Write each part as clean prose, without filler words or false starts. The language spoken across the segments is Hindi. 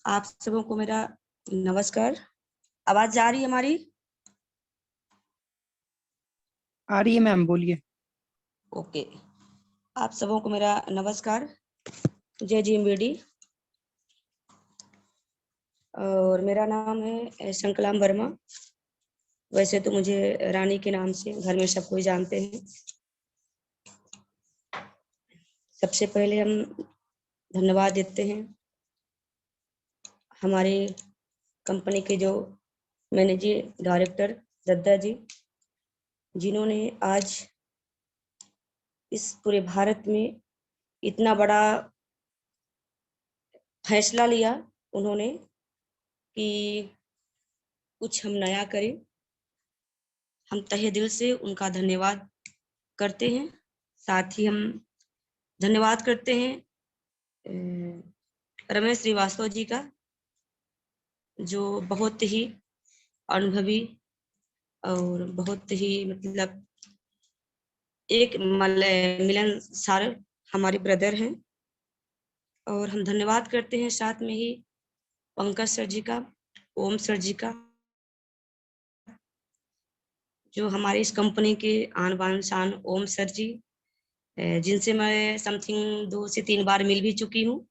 आप सबों को मेरा नमस्कार। आवाज जा रही है हमारी? आ रही है मैम, बोलिए। ओके। आप सबों को मेरा नमस्कार। जय जीएमबीडी। और मेरा नाम है शंकलाम वर्मा। वैसे तो मुझे रानी के नाम से घर में सब कोई जानते हैं। सबसे पहले हम धन्यवाद देते हैं हमारे कंपनी के जो मैनेजिंग डायरेक्टर दद्दा जी, जिन्होंने आज इस पूरे भारत में इतना बड़ा फैसला लिया उन्होंने कि कुछ हम नया करें। हम तहे दिल से उनका धन्यवाद करते हैं। साथ ही हम धन्यवाद करते हैं रमेश श्रीवास्तव जी का, जो बहुत ही अनुभवी और बहुत ही मतलब एक मिलनसार हमारे ब्रदर हैं। और हम धन्यवाद करते हैं साथ में ही पंकज सर जी का, ओम सर जी का, जो हमारी इस कंपनी के आन बान शान ओम सर जी, जिनसे मैं समथिंग 2 से 3 बार मिल भी चुकी हूँ।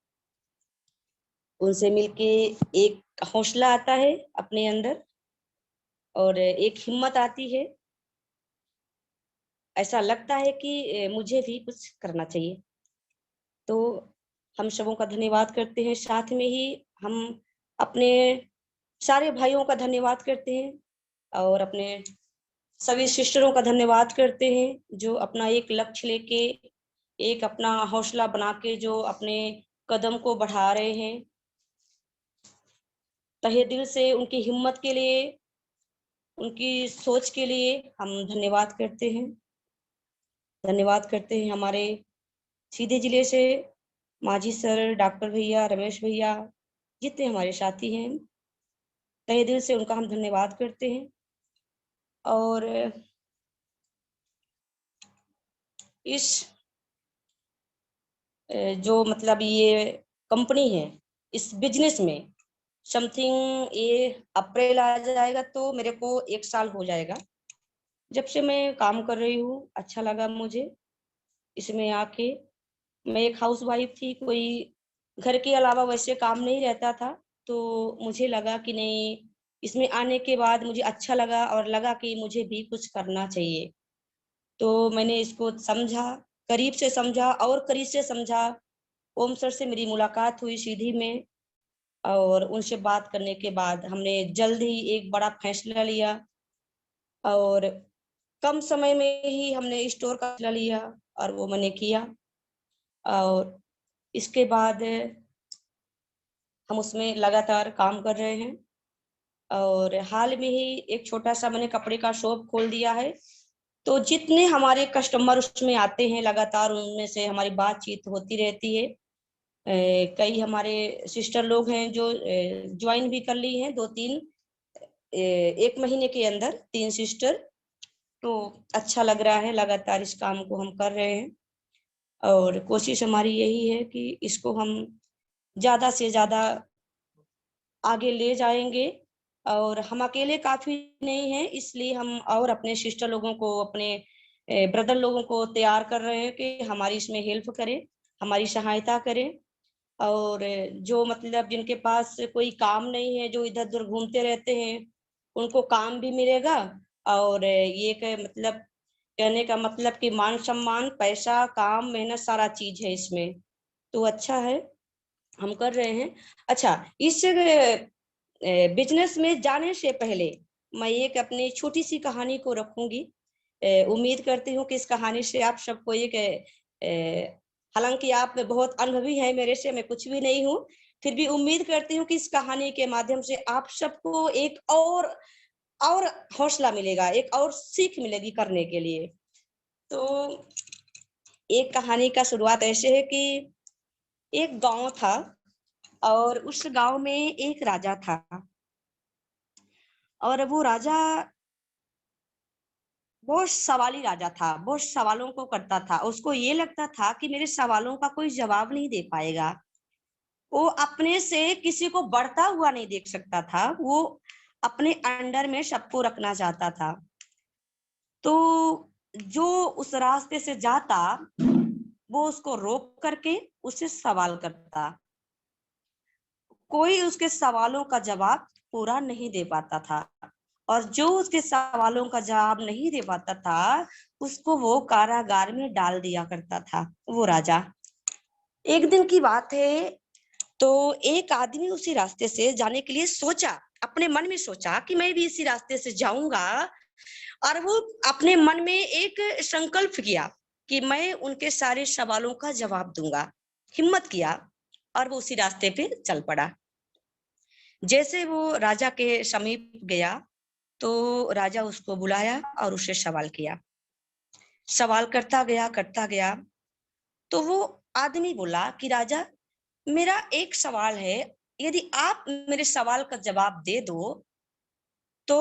उनसे मिलके एक हौसला आता है अपने अंदर और एक हिम्मत आती है। ऐसा लगता है कि मुझे भी कुछ करना चाहिए। तो हम सबों का धन्यवाद करते हैं। साथ में ही हम अपने सारे भाइयों का धन्यवाद करते हैं और अपने सभी सिस्टरों का धन्यवाद करते हैं, जो अपना एक लक्ष्य लेके, एक अपना हौसला बना के जो अपने कदम को बढ़ा रहे हैं। तहे दिल से उनकी हिम्मत के लिए, उनकी सोच के लिए हम धन्यवाद करते हैं। धन्यवाद करते हैं हमारे सीधे जिले से माझी सर, डॉक्टर भैया, रमेश भैया, जितने हमारे साथी हैं, तहे दिल से उनका हम धन्यवाद करते हैं। और इस जो मतलब ये कंपनी है, इस बिजनेस में समथिंग ये अप्रैल आ जाएगा तो मेरे को 1 साल हो जाएगा जब से मैं काम कर रही हूँ। अच्छा लगा मुझे इसमें आके। मैं एक हाउस वाइफ थी, कोई घर के अलावा वैसे काम नहीं रहता था, तो मुझे लगा कि नहीं, इसमें आने के बाद मुझे अच्छा लगा और लगा कि मुझे भी कुछ करना चाहिए। तो मैंने इसको समझा, करीब से समझा और करीब से समझा। ओम सर से मेरी मुलाकात हुई सीधी में और उनसे बात करने के बाद हमने जल्द ही एक बड़ा फैसला लिया और कम समय में ही हमने स्टोर का फैसला लिया और वो मैंने किया। और इसके बाद हम उसमें लगातार काम कर रहे हैं और हाल में ही एक छोटा सा मैंने कपड़े का शॉप खोल दिया है। तो जितने हमारे कस्टमर उसमें आते हैं लगातार, उनमें से हमारी बातचीत होती रहती है। कई हमारे सिस्टर लोग हैं जो ज्वाइन भी कर ली हैं, 2-3 1 महीने के अंदर 3 सिस्टर। तो अच्छा लग रहा है, लगातार इस काम को हम कर रहे हैं और कोशिश हमारी यही है कि इसको हम ज्यादा से ज्यादा आगे ले जाएंगे। और हम अकेले काफी नहीं हैं, इसलिए हम और अपने सिस्टर लोगों को, अपने ब्रदर लोगों को तैयार कर रहे हैं कि हमारी इसमें हेल्प करें, हमारी सहायता करें। और जो मतलब जिनके पास कोई काम नहीं है, जो इधर उधर घूमते रहते हैं, उनको काम भी मिलेगा। और ये मतलब कहने का मतलब कि मान सम्मान, पैसा, काम, मेहनत, सारा चीज है इसमें। तो अच्छा है, हम कर रहे हैं। अच्छा, इस बिजनेस में जाने से पहले मैं एक अपनी छोटी सी कहानी को रखूंगी। उम्मीद करती हूँ कि इस कहानी से आप सबको एक हालांकि आप बहुत अनुभवी हैं मेरे से, मैं कुछ भी नहीं हूँ, फिर भी उम्मीद करती हूँ कि इस कहानी के माध्यम से आप सबको एक और हौसला मिलेगा, एक और सीख मिलेगी करने के लिए। तो एक कहानी का शुरुआत ऐसे है कि एक गांव था और उस गांव में एक राजा था और वो राजा बहुत सवाली राजा था, बहुत सवालों को करता था। उसको ये लगता था कि मेरे सवालों का कोई जवाब नहीं दे पाएगा। वो अपने से किसी को बढ़ता हुआ नहीं देख सकता था, वो अपने अंडर में सबको रखना चाहता था। तो जो उस रास्ते से जाता वो उसको रोक करके उससे सवाल करता, कोई उसके सवालों का जवाब पूरा नहीं दे पाता था, और जो उसके सवालों का जवाब नहीं दे पाता था उसको वो कारागार में डाल दिया करता था वो राजा। एक दिन की बात है, तो एक आदमी उसी रास्ते से जाने के लिए सोचा, अपने मन में सोचा कि मैं भी इसी रास्ते से जाऊंगा, और वो अपने मन में एक संकल्प किया कि मैं उनके सारे सवालों का जवाब दूंगा। हिम्मत किया और वो उसी रास्ते पे चल पड़ा। जैसे वो राजा के समीप गया तो राजा उसको बुलाया और उससे सवाल किया। सवाल करता गया तो वो आदमी बोला कि राजा, मेरा एक सवाल है, यदि आप मेरे सवाल का जवाब दे दो तो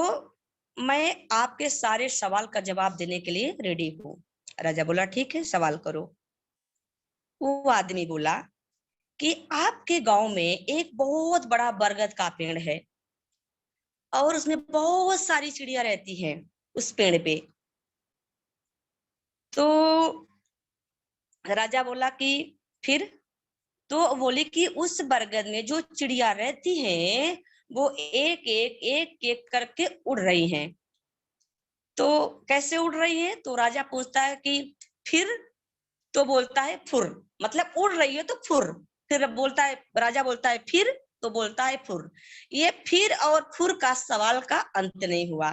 मैं आपके सारे सवाल का जवाब देने के लिए रेडी हूँ। राजा बोला ठीक है, सवाल करो। वो आदमी बोला कि आपके गांव में एक बहुत बड़ा बरगद का पेड़ है और उसमें बहुत सारी चिड़िया रहती हैं उस पेड़ पे। तो राजा बोला कि फिर? तो बोले कि उस बरगद में जो चिड़िया रहती हैं वो एक एक करके उड़ रही हैं। तो कैसे उड़ रही है? तो राजा पूछता है कि फिर? तो बोलता है फुर, मतलब उड़ रही है तो फुर। फिर बोलता है, राजा बोलता है फिर? तो बोलता है फुर। ये फिर और फुर का सवाल का अंत नहीं हुआ,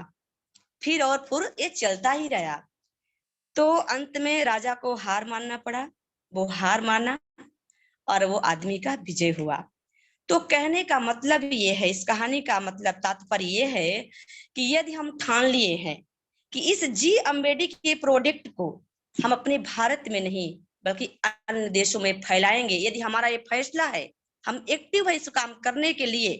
फिर और फुर ये चलता ही रहा। तो अंत में राजा को हार मानना पड़ा, वो हार माना और वो आदमी का विजय हुआ। तो कहने का मतलब ये है, इस कहानी का मतलब तात्पर्य ये है कि यदि हम ठान लिए हैं कि इस जी अम्बेडी के प्रोडक्ट को हम अपने भारत में नहीं बल्कि अन्य देशों में फैलाएंगे, यदि हमारा ये फैसला है, हम एक्टिव है इस काम करने के लिए,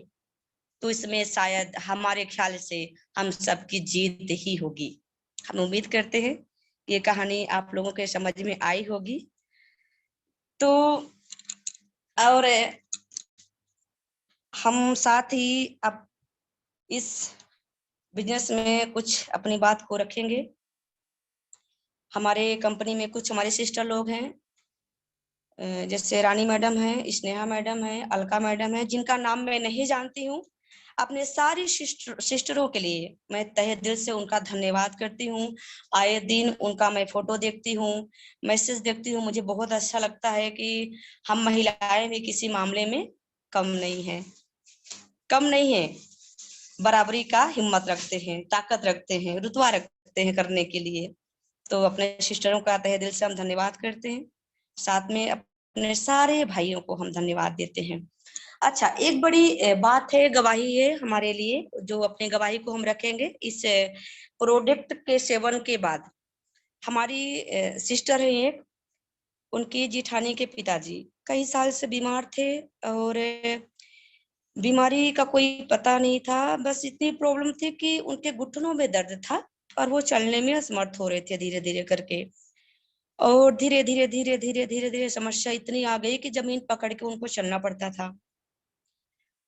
तो इसमें शायद हमारे ख्याल से हम सबकी जीत ही होगी। हम उम्मीद करते हैं कि ये कहानी आप लोगों के समझ में आई होगी। तो और हम साथ ही अब इस बिजनेस में कुछ अपनी बात को रखेंगे। हमारे कंपनी में कुछ हमारे सिस्टर लोग हैं, जैसे रानी मैडम है, स्नेहा मैडम है, अलका मैडम है, जिनका नाम मैं नहीं जानती हूँ। अपने सारी सिस्टरों के लिए मैं तहे दिल से उनका धन्यवाद करती हूँ। आए दिन उनका मैं फोटो देखती हूँ, मैसेज देखती हूँ, मुझे बहुत अच्छा लगता है कि हम महिलाएं भी किसी मामले में कम नहीं है, कम नहीं है, बराबरी का हिम्मत रखते हैं, ताकत रखते हैं, रुतबा रखते हैं करने के लिए। तो अपने सिस्टरों का तहे दिल से हम धन्यवाद करते हैं, साथ में अपने सारे भाइयों को हम धन्यवाद देते हैं। अच्छा, एक बड़ी बात है, गवाही है हमारे लिए, जो अपने गवाही को हम रखेंगे इस प्रोडक्ट के सेवन के बाद। हमारी सिस्टर है एक, उनकी जिठानी के पिताजी कई साल से बीमार थे और बीमारी का कोई पता नहीं था, बस इतनी प्रॉब्लम थी कि उनके घुटनों में दर्द था और वो चलने में असमर्थ हो रहे थे धीरे धीरे करके। और धीरे धीरे समस्या इतनी आ गई कि जमीन पकड़ के उनको चलना पड़ता था।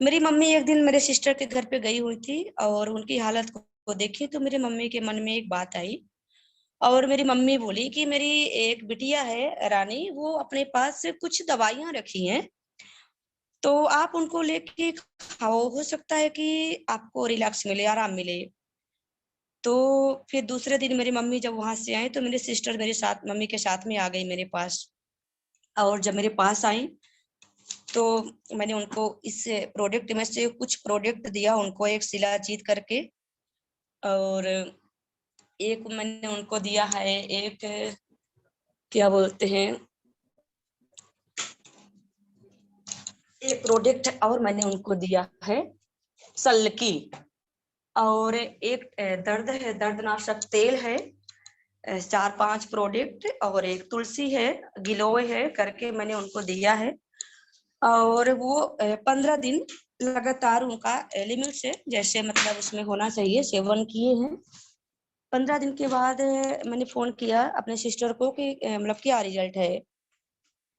मेरी मम्मी एक दिन मेरे सिस्टर के घर पे गई हुई थी और उनकी हालत को देखी तो मेरे मम्मी के मन में एक बात आई, और मेरी मम्मी बोली कि मेरी एक बिटिया है रानी, वो अपने पास से कुछ दवाइयां रखी हैं, तो आप उनको लेके खाओ, हो सकता है कि आपको रिलैक्स मिले, आराम मिले। तो फिर दूसरे दिन मेरी मम्मी जब वहां से आई तो मेरी सिस्टर मेरे साथ, मम्मी के साथ में आ गई मेरे पास। और जब मेरे पास आई तो मैंने उनको इस प्रोडक्ट में से कुछ प्रोडक्ट दिया उनको, एक शिलाजीत करके, और एक मैंने उनको दिया है, एक क्या बोलते हैं, एक प्रोडक्ट और मैंने उनको दिया है सल्की, और एक दर्द है, दर्दनाशक तेल है, 4-5 प्रोडक्ट, और एक तुलसी है, गिलोय है करके मैंने उनको दिया है। और वो 15 दिन लगातार उनका लिमिट से, जैसे मतलब उसमें होना चाहिए, सेवन किए हैं। 15 दिन के बाद मैंने फोन किया अपने सिस्टर को कि मतलब क्या रिजल्ट है,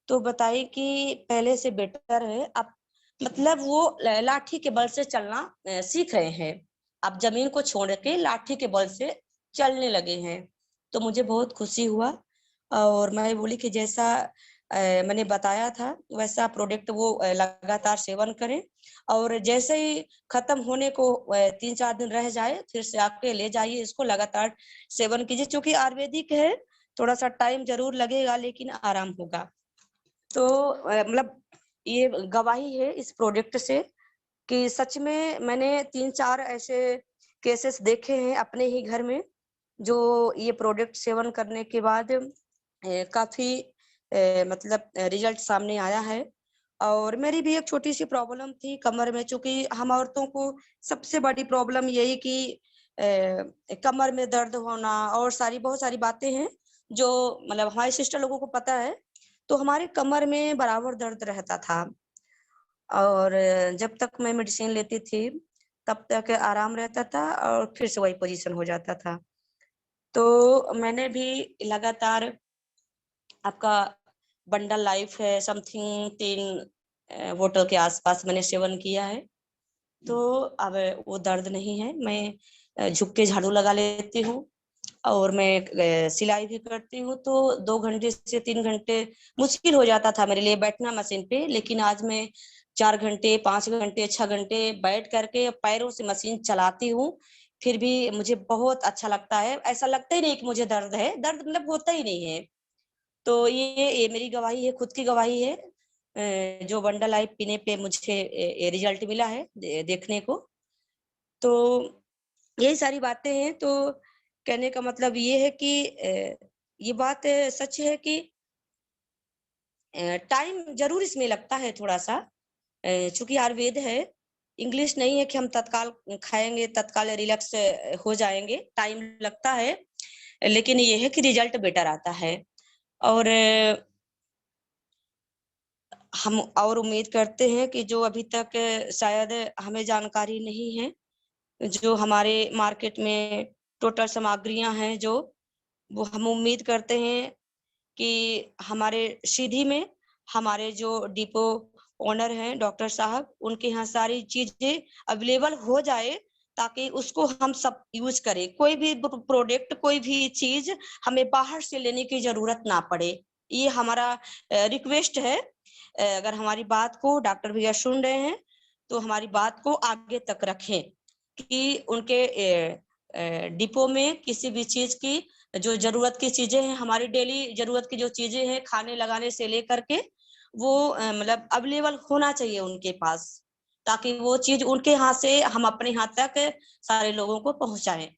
तो बताई कि पहले से बेटर है, अब मतलब वो लाठी के बल से चलना सीख रहे हैं। अब जमीन को छोड़ के लाठी के बल से चलने लगे हैं। तो मुझे बहुत खुशी हुआ और मैं बोली कि जैसा मैंने बताया था वैसा प्रोडक्ट वो लगातार सेवन करें और जैसे ही खत्म होने को 3-4 दिन रह जाए फिर से आके ले जाइए, इसको लगातार सेवन कीजिए। क्योंकि आयुर्वेदिक है, थोड़ा सा टाइम जरूर लगेगा लेकिन आराम होगा। तो मतलब ये गवाही है इस प्रोडक्ट से कि सच में मैंने 3-4 ऐसे केसेस देखे हैं अपने ही घर में, जो ये प्रोडक्ट सेवन करने के बाद काफी मतलब रिजल्ट सामने आया है। और मेरी भी एक छोटी सी प्रॉब्लम थी कमर में, चूंकि हम औरतों को सबसे बड़ी प्रॉब्लम यही कि कमर में दर्द होना और बहुत सारी बातें हैं जो मतलब हमारे सिस्टर लोगों को पता है। तो हमारे कमर में बराबर दर्द रहता था और जब तक मैं मेडिसिन लेती थी तब तक आराम रहता था और फिर से वही पोजीशन हो जाता था। तो मैंने भी लगातार आपका बंडल लाइफ है समथिंग 3 बोतल के आसपास मैंने सेवन किया है। तो अब वो दर्द नहीं है। मैं झुक के झाड़ू लगा लेती हूँ और मैं सिलाई भी करती हूँ। तो 2 घंटे से 3 घंटे मुश्किल हो जाता था मेरे लिए बैठना मशीन पे, लेकिन आज मैं 4 घंटे 5 घंटे 6 घंटे बैठ करके पैरों से मशीन चलाती हूँ। फिर भी मुझे बहुत अच्छा लगता है, ऐसा लगता ही नहीं कि मुझे दर्द है, दर्द मतलब होता ही नहीं है। तो ये मेरी गवाही है, खुद की गवाही है। जो वंडर लाइफ पीने पे मुझे रिजल्ट मिला है देखने को। तो यही सारी बातें हैं। तो कहने का मतलब ये है कि ये बात सच है कि टाइम जरूर इसमें लगता है थोड़ा सा, चूंकि आयुर्वेद है, इंग्लिश नहीं है कि हम तत्काल खाएंगे तत्काल रिलैक्स हो जाएंगे। टाइम लगता है लेकिन ये है कि रिजल्ट बेटर आता है। और हम और उम्मीद करते हैं कि जो अभी तक शायद हमें जानकारी नहीं है, जो हमारे मार्केट में टोटल सामग्रियां हैं जो, वो हम उम्मीद करते हैं कि हमारे सीधी में हमारे जो डिपो ओनर हैं डॉक्टर साहब, उनके यहाँ सारी चीजें अवेलेबल हो जाए ताकि उसको हम सब यूज करें। कोई भी प्रोडक्ट कोई भी चीज हमें बाहर से लेने की जरूरत ना पड़े, ये हमारा रिक्वेस्ट है। अगर हमारी बात को डॉक्टर भैया सुन रहे हैं तो हमारी बात को आगे तक रखें कि उनके डिपो में किसी भी चीज की जो जरूरत की चीजें हैं, हमारी डेली जरूरत की जो चीजें हैं खाने लगाने से लेकर के, वो मतलब अवेलेबल होना चाहिए उनके पास, ताकि वो चीज उनके हाथ से हम अपने हाथ तक सारे लोगों को पहुंचाएं।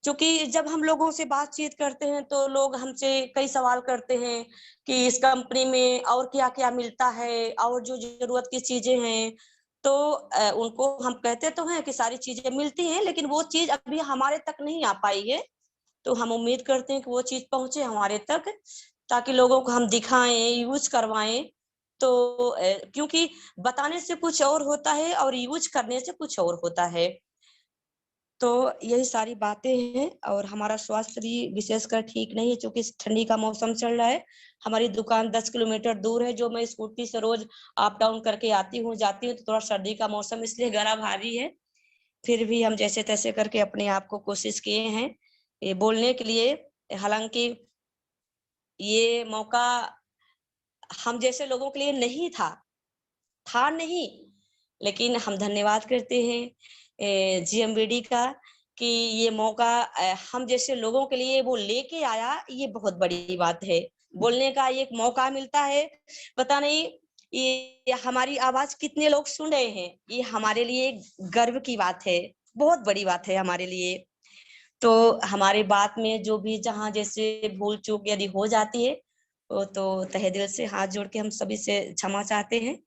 क्योंकि जब हम लोगों से बातचीत करते हैं तो लोग हमसे कई सवाल करते हैं कि इस कंपनी में और क्या क्या मिलता है और जो जरूरत की चीजें हैं। तो उनको हम कहते तो हैं कि सारी चीजें मिलती हैं, लेकिन वो चीज अभी हमारे तक नहीं आ पाई है। तो हम उम्मीद करते हैं कि वो चीज पहुंचे हमारे तक ताकि लोगों को हम दिखाएं यूज करवाएं। तो क्योंकि बताने से कुछ और होता है और यूज करने से कुछ और होता है। तो यही सारी बातें हैं और हमारा स्वास्थ्य भी विशेषकर ठीक नहीं है, क्योंकि ठंडी का मौसम चल रहा है। हमारी दुकान 10 किलोमीटर दूर है, जो मैं स्कूटी से रोज अप डाउन करके आती हूँ जाती हूँ। तो थोड़ा सर्दी का मौसम इसलिए गला भारी है। फिर भी हम जैसे तैसे करके अपने आप को कोशिश किए हैं ये बोलने के लिए। हालांकि ये मौका हम जैसे लोगों के लिए नहीं था नहीं, लेकिन हम धन्यवाद करते हैं जीएमबीडी का कि ये मौका हम जैसे लोगों के लिए वो लेके आया। ये बहुत बड़ी बात है, बोलने का एक मौका मिलता है। पता नहीं ये हमारी आवाज कितने लोग सुन रहे हैं, ये हमारे लिए गर्व की बात है, बहुत बड़ी बात है हमारे लिए। तो हमारे बात में जो भी जहाँ जैसे भूल चूक यदि हो जाती है, वो तो तहे दिल से हाथ जोड़ के हम सभी से क्षमा चाहते हैं।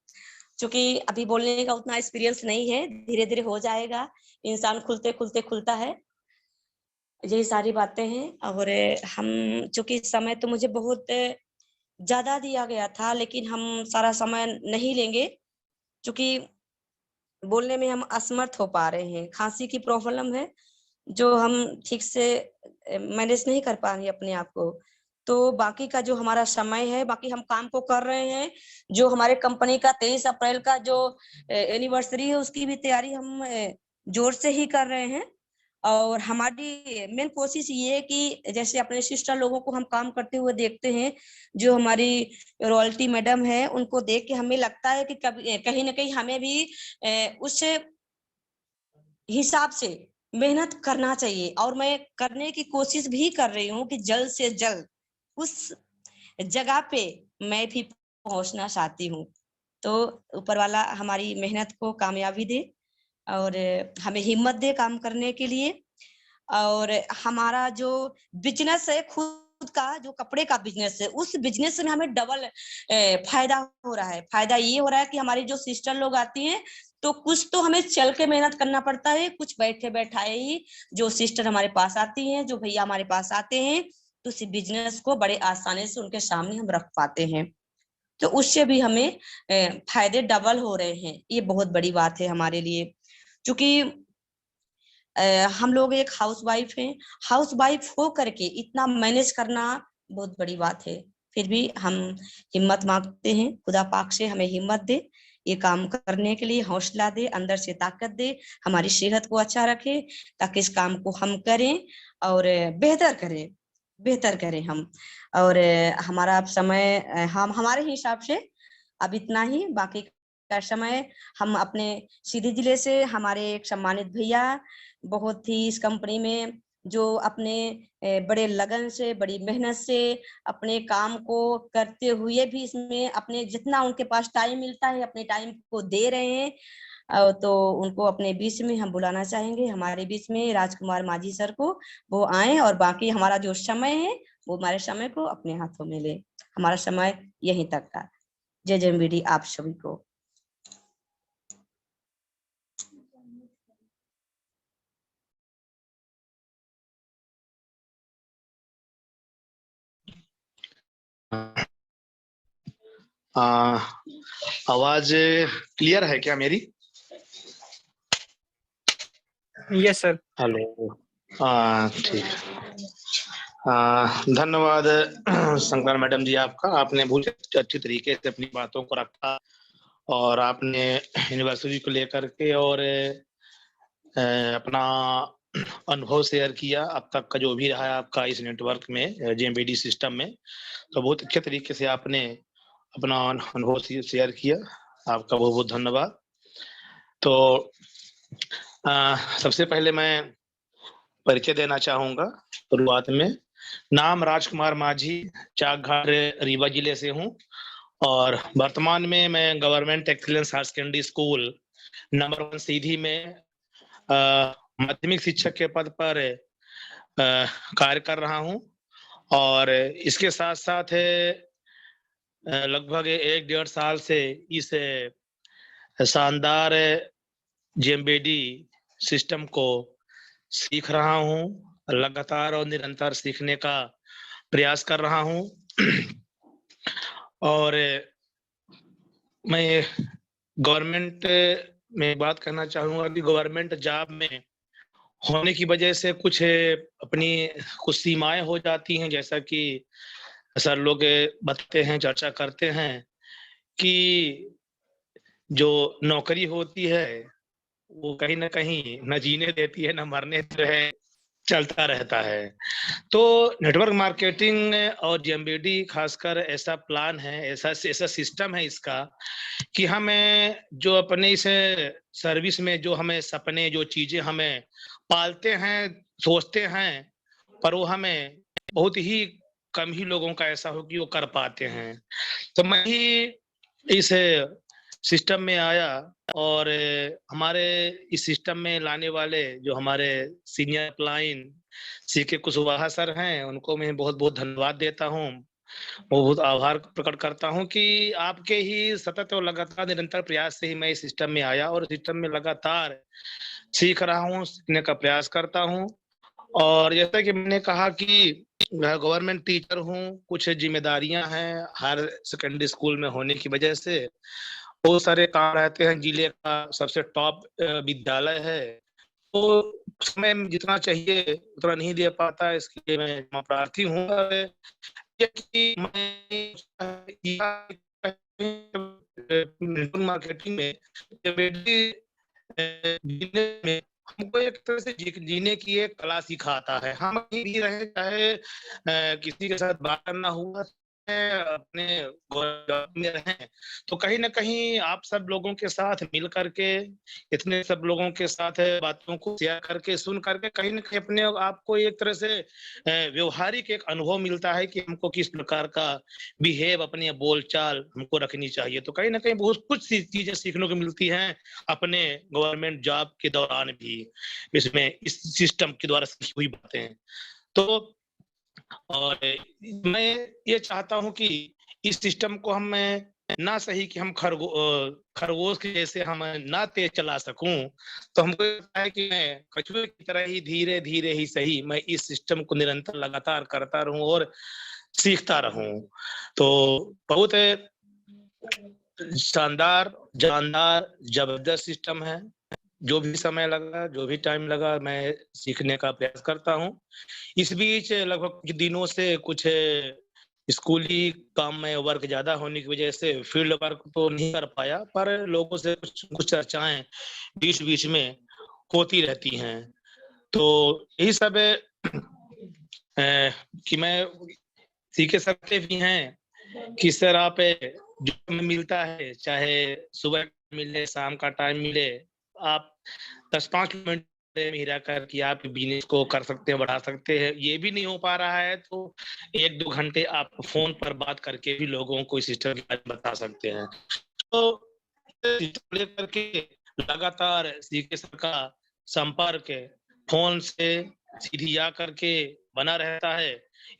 क्योंकि अभी बोलने का उतना एक्सपीरियंस नहीं है, धीरे धीरे हो जाएगा, इंसान खुलते खुलते खुलता है। यही सारी बातें हैं। और हम चूंकि समय तो मुझे बहुत ज्यादा दिया गया था, लेकिन हम सारा समय नहीं लेंगे क्योंकि बोलने में हम असमर्थ हो पा रहे हैं। खांसी की प्रॉब्लम है जो हम ठीक से मैनेज नहीं कर पा रहे अपने आप को। तो बाकी का जो हमारा समय है, बाकी हम काम को कर रहे हैं। जो हमारे कंपनी का 23 अप्रैल का जो एनिवर्सरी है, उसकी भी तैयारी हम जोर से ही कर रहे हैं। और हमारी मेन कोशिश ये है कि जैसे अपने सिस्टर लोगों को हम काम करते हुए देखते हैं, जो हमारी रॉयल्टी मैडम है, उनको देख के हमें लगता है कि कभी कहीं ना कहीं हमें भी उस हिसाब से मेहनत करना चाहिए। और मैं करने की कोशिश भी कर रही हूँ कि जल्द से जल्द उस जगह पे मैं भी पहुंचना चाहती हूँ। तो ऊपर वाला हमारी मेहनत को कामयाबी दे और हमें हिम्मत दे काम करने के लिए। और हमारा जो बिजनेस है, खुद का जो कपड़े का बिजनेस है, उस बिजनेस में हमें डबल फायदा हो रहा है। फायदा ये हो रहा है कि हमारी जो सिस्टर लोग आती हैं, तो कुछ तो हमें चल के मेहनत करना पड़ता है, कुछ बैठे बैठाए ही जो सिस्टर हमारे पास आती हैं, जो भैया हमारे पास आते हैं, तो इस बिजनेस को बड़े आसानी से उनके सामने हम रख पाते हैं। तो उससे भी हमें फायदे डबल हो रहे हैं। ये बहुत बड़ी बात है हमारे लिए, क्योंकि हम लोग एक हाउस वाइफ हैं। हाउस वाइफ हो करके इतना मैनेज करना बहुत बड़ी बात है। फिर भी हम हिम्मत मांगते हैं, खुदा पाक से हमें हिम्मत दे, ये काम करने के लिए हौसला दे, अंदर से ताकत दे, हमारी सेहत को अच्छा रखे, ताकि इस काम को हम करें और बेहतर करें, बेहतर करें हम। और हमारा अब समय हम हमारे हिसाब से अब इतना ही। बाकी का समय हम अपने सीधी जिले से हमारे एक सम्मानित भैया बहुत ही इस कंपनी में जो अपने बड़े लगन से, बड़ी मेहनत से अपने काम को करते हुए भी इसमें अपने जितना उनके पास टाइम मिलता है, अपने टाइम को दे रहे हैं। तो उनको अपने बीच में हम बुलाना चाहेंगे, हमारे बीच में राजकुमार माझी सर को, वो आए और बाकी हमारा जो समय है वो हमारे समय को अपने हाथों में ले। हमारा समय यहीं तक का। जय जय आप सभी को। आवाज क्लियर है क्या मेरी? Yes sir. हेलो। ठीक। धन्यवाद शंकर मैडम जी, आपका। आपने बहुत अच्छी तरीके से अपनी बातों को रखा और आपने यूनिवर्सिटी को लेकर के और अपना अनुभव शेयर किया अब तक का जो भी रहा है आपका इस नेटवर्क में, जेएमबीडी सिस्टम में। तो बहुत अच्छे तरीके से आपने अपना अनुभव शेयर किया, आपका बहुत बहुत धन्यवाद। तो सबसे पहले मैं परिचय देना चाहूंगा शुरुआत में। नाम राजकुमार माझी, चाकघाट रीवा जिले से हूँ और वर्तमान में मैं government excellence higher secondary school number 1 Sidhi में माध्यमिक शिक्षक के पद पर कार्य कर रहा हूँ। और इसके साथ साथ लगभग 1-1.5 साल से इस शानदार जेएमबीडी सिस्टम को सीख रहा हूँ, लगातार और निरंतर सीखने का प्रयास कर रहा हूँ। और मैं गवर्नमेंट में बात करना चाहूँगा कि गवर्नमेंट जॉब में होने की वजह से कुछ अपनी कुछ सीमाएं हो जाती हैं, जैसा कि सर लोग बताते हैं, चर्चा करते हैं कि जो नौकरी होती है वो कहीं ना कहीं न जीने देती है न मरने जो है चलता रहता है। तो नेटवर्क मार्केटिंग और जेएमबीडी खासकर ऐसा प्लान है, ऐसा सिस्टम है इसका कि हमें जो अपने इस सर्विस में जो हमें सपने, जो चीजें हमें पालते हैं, सोचते हैं, पर वो हमें बहुत ही कम ही लोगों का ऐसा हो कि वो कर पाते हैं। तो मैं ही इस सिस्टम में आया और हमारे इस सिस्टम में लाने वाले जो हमारे senior upline C K Kushwaha sir हैं, उनको मैं बहुत बहुत धन्यवाद देता हूँ। वो बहुत आभार प्रकट करता हूँ कि आपके ही सतत और लगातार निरंतर प्रयास से ही मैं इस सिस्टम में आया और सिस्टम में लगातार सीख रहा हूँ, सीखने का प्रयास करता हूँ। और जैसा कि मैंने कहा कि मैं गवर्नमेंट टीचर हूँ, कुछ जिम्मेदारियां हैं हर सेकेंडरी स्कूल में होने की वजह से, बहुत सारे काम रहते हैं। जिले का सबसे टॉप विद्यालय है, तो समय जितना चाहिए उतना नहीं दे पाता, इसके लिए मैं प्रार्थी हूँ। कि मैं मार्केटिंग में जीने में हमको एक तरह से जीने की एक कला सिखाता है। हम कहीं भी रहे, चाहे किसी के साथ बात करना हुआ है, अपने जॉब में रहें, तो कहीं न कहीं आप सब लोगों के साथ मिल कर के, इतने सब लोगों के साथ बातों को शेयर करके, सुन करके कहीं न कहीं अपने आप को एक तरह से व्यवहारिक एक अनुभव मिलता है कि हमको किस प्रकार का बिहेव, अपनी बोलचाल हमको रखनी चाहिए। तो कहीं न कहीं बहुत कुछ सी चीज़ें सीखने को मिलती हैं अपने गवर्नमेंट जॉब के दौरान भी, इसमें इस सिस्टम के द्वारा सीखी हुई बातें। तो और मैं ये चाहता हूँ कि इस सिस्टम को हम ना सही कि हम खरगोश के जैसे हम ना तेज चला सकूं, तो हमको लगता है कि मैं कछुए की तरह ही धीरे धीरे ही सही मैं इस सिस्टम को निरंतर लगातार करता रहूं और सीखता रहूं। तो बहुत शानदार, जानदार, जबरदस्त सिस्टम है। जो भी समय लगा, जो भी टाइम लगा, मैं सीखने का प्रयास करता हूँ। इस बीच लगभग कुछ दिनों से कुछ स्कूली काम में वर्क ज़्यादा होने की वजह से फील्ड वर्क तो नहीं कर पाया, पर लोगों से कुछ कुछ चर्चाएँ बीच-बीच में होती रहती हैं। तो यही सब कि मैं सीखे सकते भी हैं कि सर आप जो हमें मिलता है, चाहे सुबह मिले, शाम का टाइम मिले, आप 10-5 मिनट में ही रहकर कि आप बिज़नेस को कर सकते हैं, बढ़ा सकते हैं। ये भी नहीं हो पा रहा है तो 1-2 घंटे आप फ़ोन पर बात करके भी लोगों को इस सिस्टम के बारे में बता सकते हैं। तो सिस्टम लेकर के लगातार सीके सर का संपर्क फ़ोन से सीधी जा करके बना रहता है।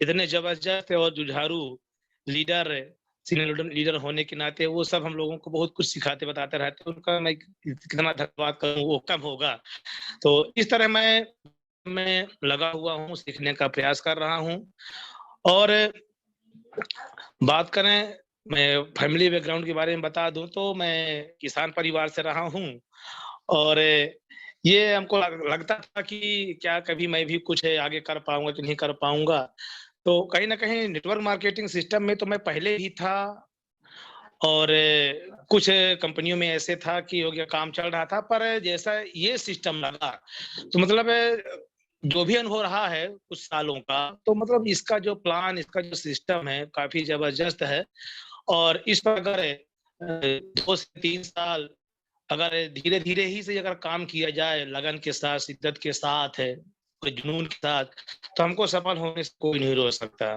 इतने ज़बरदस्त और जुझारू लीडर सीनियर लीडर होने के नाते वो सब हम लोगों को बहुत कुछ सिखाते बताते रहते हैं। उनका मैं कितना धन्यवाद करूँ वो कम होगा। तो इस तरह मैं लगा हुआ हूँ, सीखने का प्रयास कर रहा हूँ। और बात करें मैं फैमिली बैकग्राउंड के बारे में बता दूँ तो मैं किसान परिवार से रहा हूँ और ये हमको लगता था कि क्या कभी मैं भी कुछ आगे कर पाऊँगा कि नहीं कर पाऊँगा। तो कहीं न कहीं नेटवर्क मार्केटिंग सिस्टम में तो मैं पहले ही था और कुछ कंपनियों में ऐसे था कि हो गया काम चल रहा था, पर जैसा ये सिस्टम लगा, तो मतलब जो भी अनुभव रहा है कुछ सालों का, तो मतलब इसका जो प्लान, इसका जो सिस्टम है, काफ़ी ज़बरदस्त है और इस पर अगर 2 से 3 साल अगर धीरे-धीरे ही से अगर काम किया जाए, लगन के साथ, शिद्दत के साथ है, कोई जुनून के साथ, तो हमको सफल होने से कोई नहीं रोक सकता।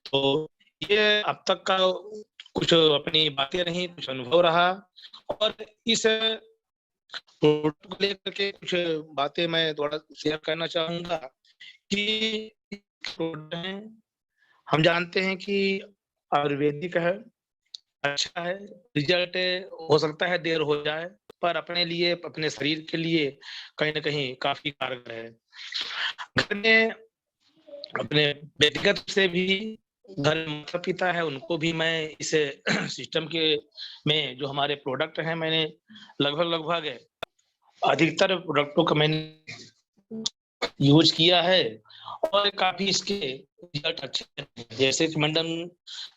तो ये अब तक का कुछ अपनी बातें रहीं, कुछ अनुभव रहा और इस प्रोडक्ट को लेकर के कुछ बातें मैं थोड़ा शेयर करना चाहूँगा कि प्रोडक्ट है, हम जानते हैं कि आयुर्वेदिक है, अच्छा है, रिज़ल्ट हो सकता है देर हो जाए, पर अपने लिए, अपने शरीर के लिए कहीं न कहीं काफ़ी कारगर है। घर में अपने व्यक्तिगत से भी घर में माता-पिता है, उनको भी मैं इस सिस्टम के में जो हमारे प्रोडक्ट हैं, मैंने लगभग-लगभग अधिकतर प्रोडक्टों का मैंने यूज़ किया है और काफ़ी इसके रिज़ल्ट अच्छे हैं। जैसे कि मैडम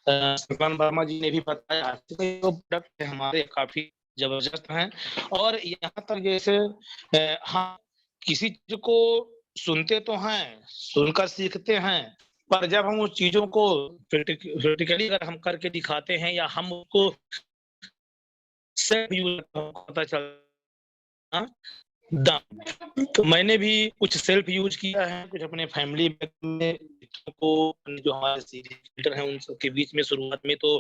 सलमान वर्मा जी ने भी बताया कि जो प्रोडक्ट है हमारे काफ़ी ज़बरदस्त हैं और यहाँ तक जैसे हाँ, किसी चीज़ को सुनते तो हैं, सुनकर सीखते हैं, पर जब हम उस चीज़ों को प्रैक्टिकली अगर हम करके दिखाते हैं या हम उसको सेल्फ यूज़ पता चलता दाम। तो मैंने भी कुछ सेल्फ यूज़ किया है, कुछ अपने फैमिली में को जो हमारे सीनियर हैं उन सबके बीच में शुरुआत में तो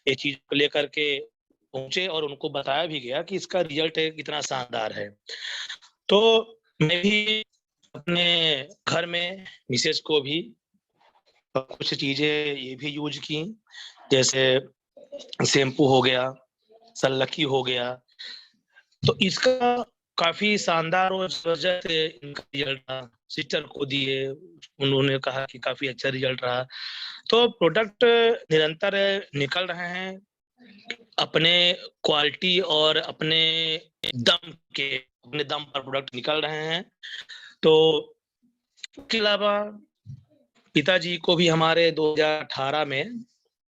ये चीज़ को लेकर के पहुँचे और उनको बताया भी गया कि इसका रिज़ल्ट कितना शानदार है। तो मैं भी अपने घर में मिसेज़ को भी कुछ चीज़ें ये भी यूज़ की, जैसे शैम्पू हो गया, सल्लकी हो गया, तो इसका काफ़ी शानदार और ज़बरदस्त इनका रिज़ल्ट रहा। सिस्टर को दिए, उन्होंने कहा कि काफ़ी अच्छा रिज़ल्ट रहा। तो प्रोडक्ट निरंतर निकल रहे हैं, अपने क्वालिटी और अपने दम पर प्रोडक्ट निकल रहे हैं। तो इसके अलावा पिताजी को भी हमारे 2018 में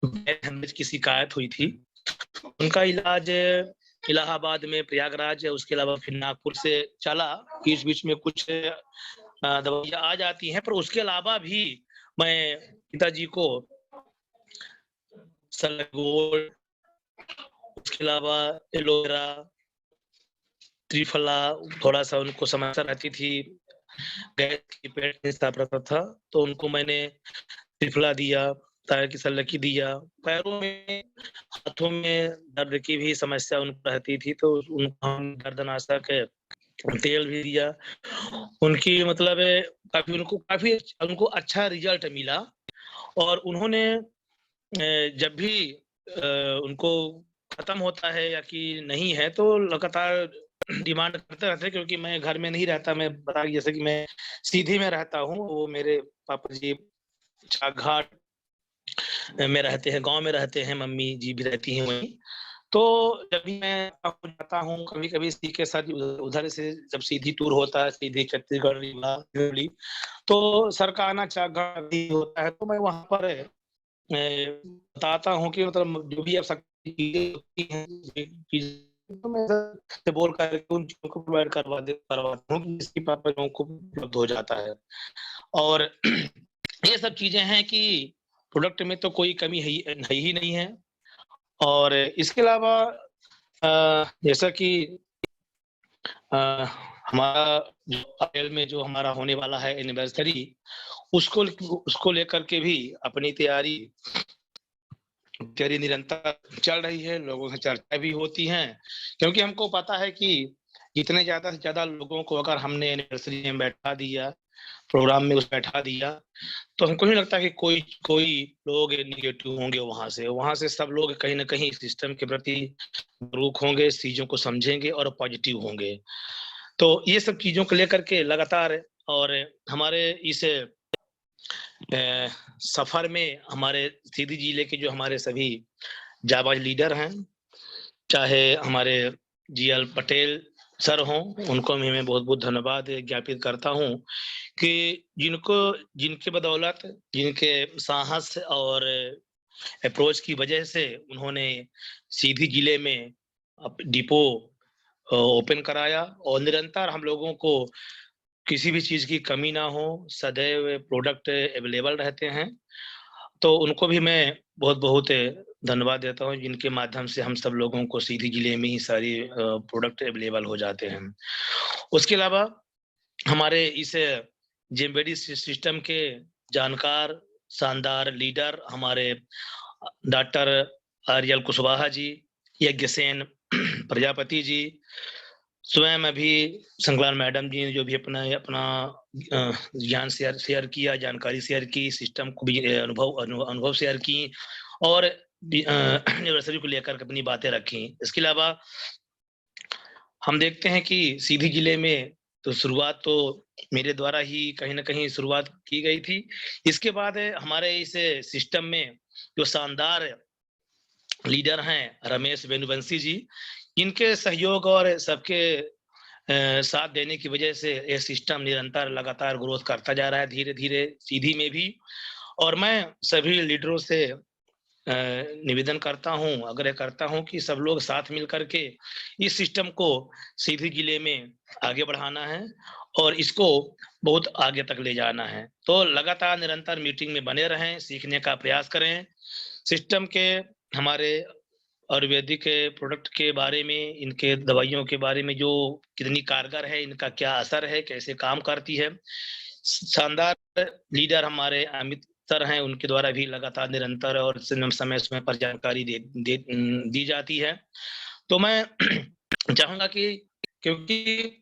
ब्रेन हेमरेज की शिकायत हुई थी। उनका इलाज इलाहाबाद में, प्रयागराज, उसके अलावा फिर नागपुर से चला। बीच-बीच में कुछ दवाइयाँ आ जाती हैं, पर उसके अलावा भी मैं पिताजी को सलगोल, उसके अलावा एलोवेरा, त्रिफला, थोड़ा-सा उनको समस्या रहती थी, गैस की, पेट नहीं साफ रहता था, तो उनको मैंने त्रिफला दिया, ताकि सल्लकी दिया। पैरों में, हाथों में दर्द की भी समस्या उनको रहती थी, तो उनको हम दर्दनाशक तेल भी दिया। उनकी मतलब काफ़ी उनको अच्छा रिज़ल्ट मिला। और उन्होंने जब भी उनको खत्म होता है या कि नहीं है, तो लगातार डिमांड करते रहते हैं, क्योंकि मैं घर में नहीं रहता। मैं बता, जैसे कि मैं सीधी में रहता हूँ, वो मेरे पापा जी चाघाट में रहते हैं, गाँव में रहते हैं, मम्मी जी भी रहती हैं वहीं। तो जब भी मैं जाता हूँ, कभी-कभी इसी के साथ उधर से जब सीधी टूर होता है, सीधी छत्तीसगढ़, रीवा, दिल्ली, तो सर का आना चाघाट भी होता है, तो मैं वहाँ पर बताता हूँ कि मतलब जो भी अब चीज़ें होती हैं, तो मैं से बोल कर के उन चीज़ों को प्रोवाइड करवाता हूँ, जिसकी पापा लोगों को उपलब्ध हो जाता है। और ये सब चीज़ें हैं कि प्रोडक्ट में तो कोई कमी है ही नहीं है। और इसके अलावा जैसा कि अ, हमारा जो अप्रैल में जो हमारा होने वाला है एनिवर्सरी, उसको उसको लेकर के भी अपनी तैयारी निरंतर चल रही है, लोगों से चर्चा भी होती हैं, क्योंकि हमको पता है कि जितने ज़्यादा से ज़्यादा लोगों को अगर हमने एनिवर्सरी में बैठा दिया, प्रोग्राम में उस बैठा दिया, तो हमको नहीं लगता कि कोई कोई लोग नेगेटिव होंगे वहाँ से। वहाँ से सब लोग कहीं न कहीं सिस्टम के प्रति जागरूक होंगे, चीज़ों को समझेंगे और पॉजिटिव होंगे। तो ये सब चीज़ों को लेकर के लगातार, और हमारे इस सफ़र में हमारे सीधी जिले के जो हमारे सभी जाबाज़ लीडर हैं, चाहे हमारे जीएल पटेल सर हों, उनको भी मैं बहुत-बहुत धन्यवाद ज्ञापित करता हूँ कि जिनके बदौलत, जिनके साहस और अप्रोच की वजह से उन्होंने सीधी जिले में डिपो ओपन कराया, और निरंतर हम लोगों को किसी भी चीज़ की कमी ना हो, सदैव प्रोडक्ट अवेलेबल रहते हैं। तो उनको भी मैं बहुत-बहुत धन्यवाद देता हूँ, जिनके माध्यम से हम सब लोगों को सीधी जिले में ही सारी प्रोडक्ट अवेलेबल हो जाते हैं। उसके अलावा हमारे इस जेएमबीडी सिस्टम के जानकार, शानदार लीडर हमारे डॉक्टर आर्यल कुशवाहा जी, यज्ञसेन प्रजापति जी, स्वयं अभी संगलान मैडम जी ने जो भी अपना अपना ज्ञान शेयर शेयर किया, जानकारी शेयर की, सिस्टम को भी अनुभव शेयर की, और एनिवर्सरी को लेकर के अपनी बातें रखी। इसके अलावा हम देखते हैं कि सीधी जिले में तो शुरुआत तो मेरे द्वारा ही कहीं न कहीं शुरुआत की गई थी। इसके बाद हमारे इस सिस्टम में जो शानदार लीडर हैं, रमेश वेणुवंशी जी, इनके सहयोग और सबके साथ देने की वजह से ये सिस्टम निरंतर लगातार ग्रोथ करता जा रहा है, धीरे-धीरे सीधी में भी। और मैं सभी लीडरों से निवेदन करता हूँ, आग्रह करता हूँ कि सब लोग साथ मिल कर के इस सिस्टम को सीधी जिले में आगे बढ़ाना है, और इसको बहुत आगे तक ले जाना है। तो लगातार निरंतर मीटिंग में बने रहें, सीखने का प्रयास करें। सिस्टम के हमारे आयुर्वेदिक प्रोडक्ट के बारे में, इनके दवाइयों के बारे में, जो कितनी कारगर है, इनका क्या असर है, कैसे काम करती है। शानदार लीडर हमारे अमित सर हैं, उनके द्वारा भी लगातार निरंतर और समय-समय पर जानकारी दी जाती है। तो मैं चाहूँगा कि, क्योंकि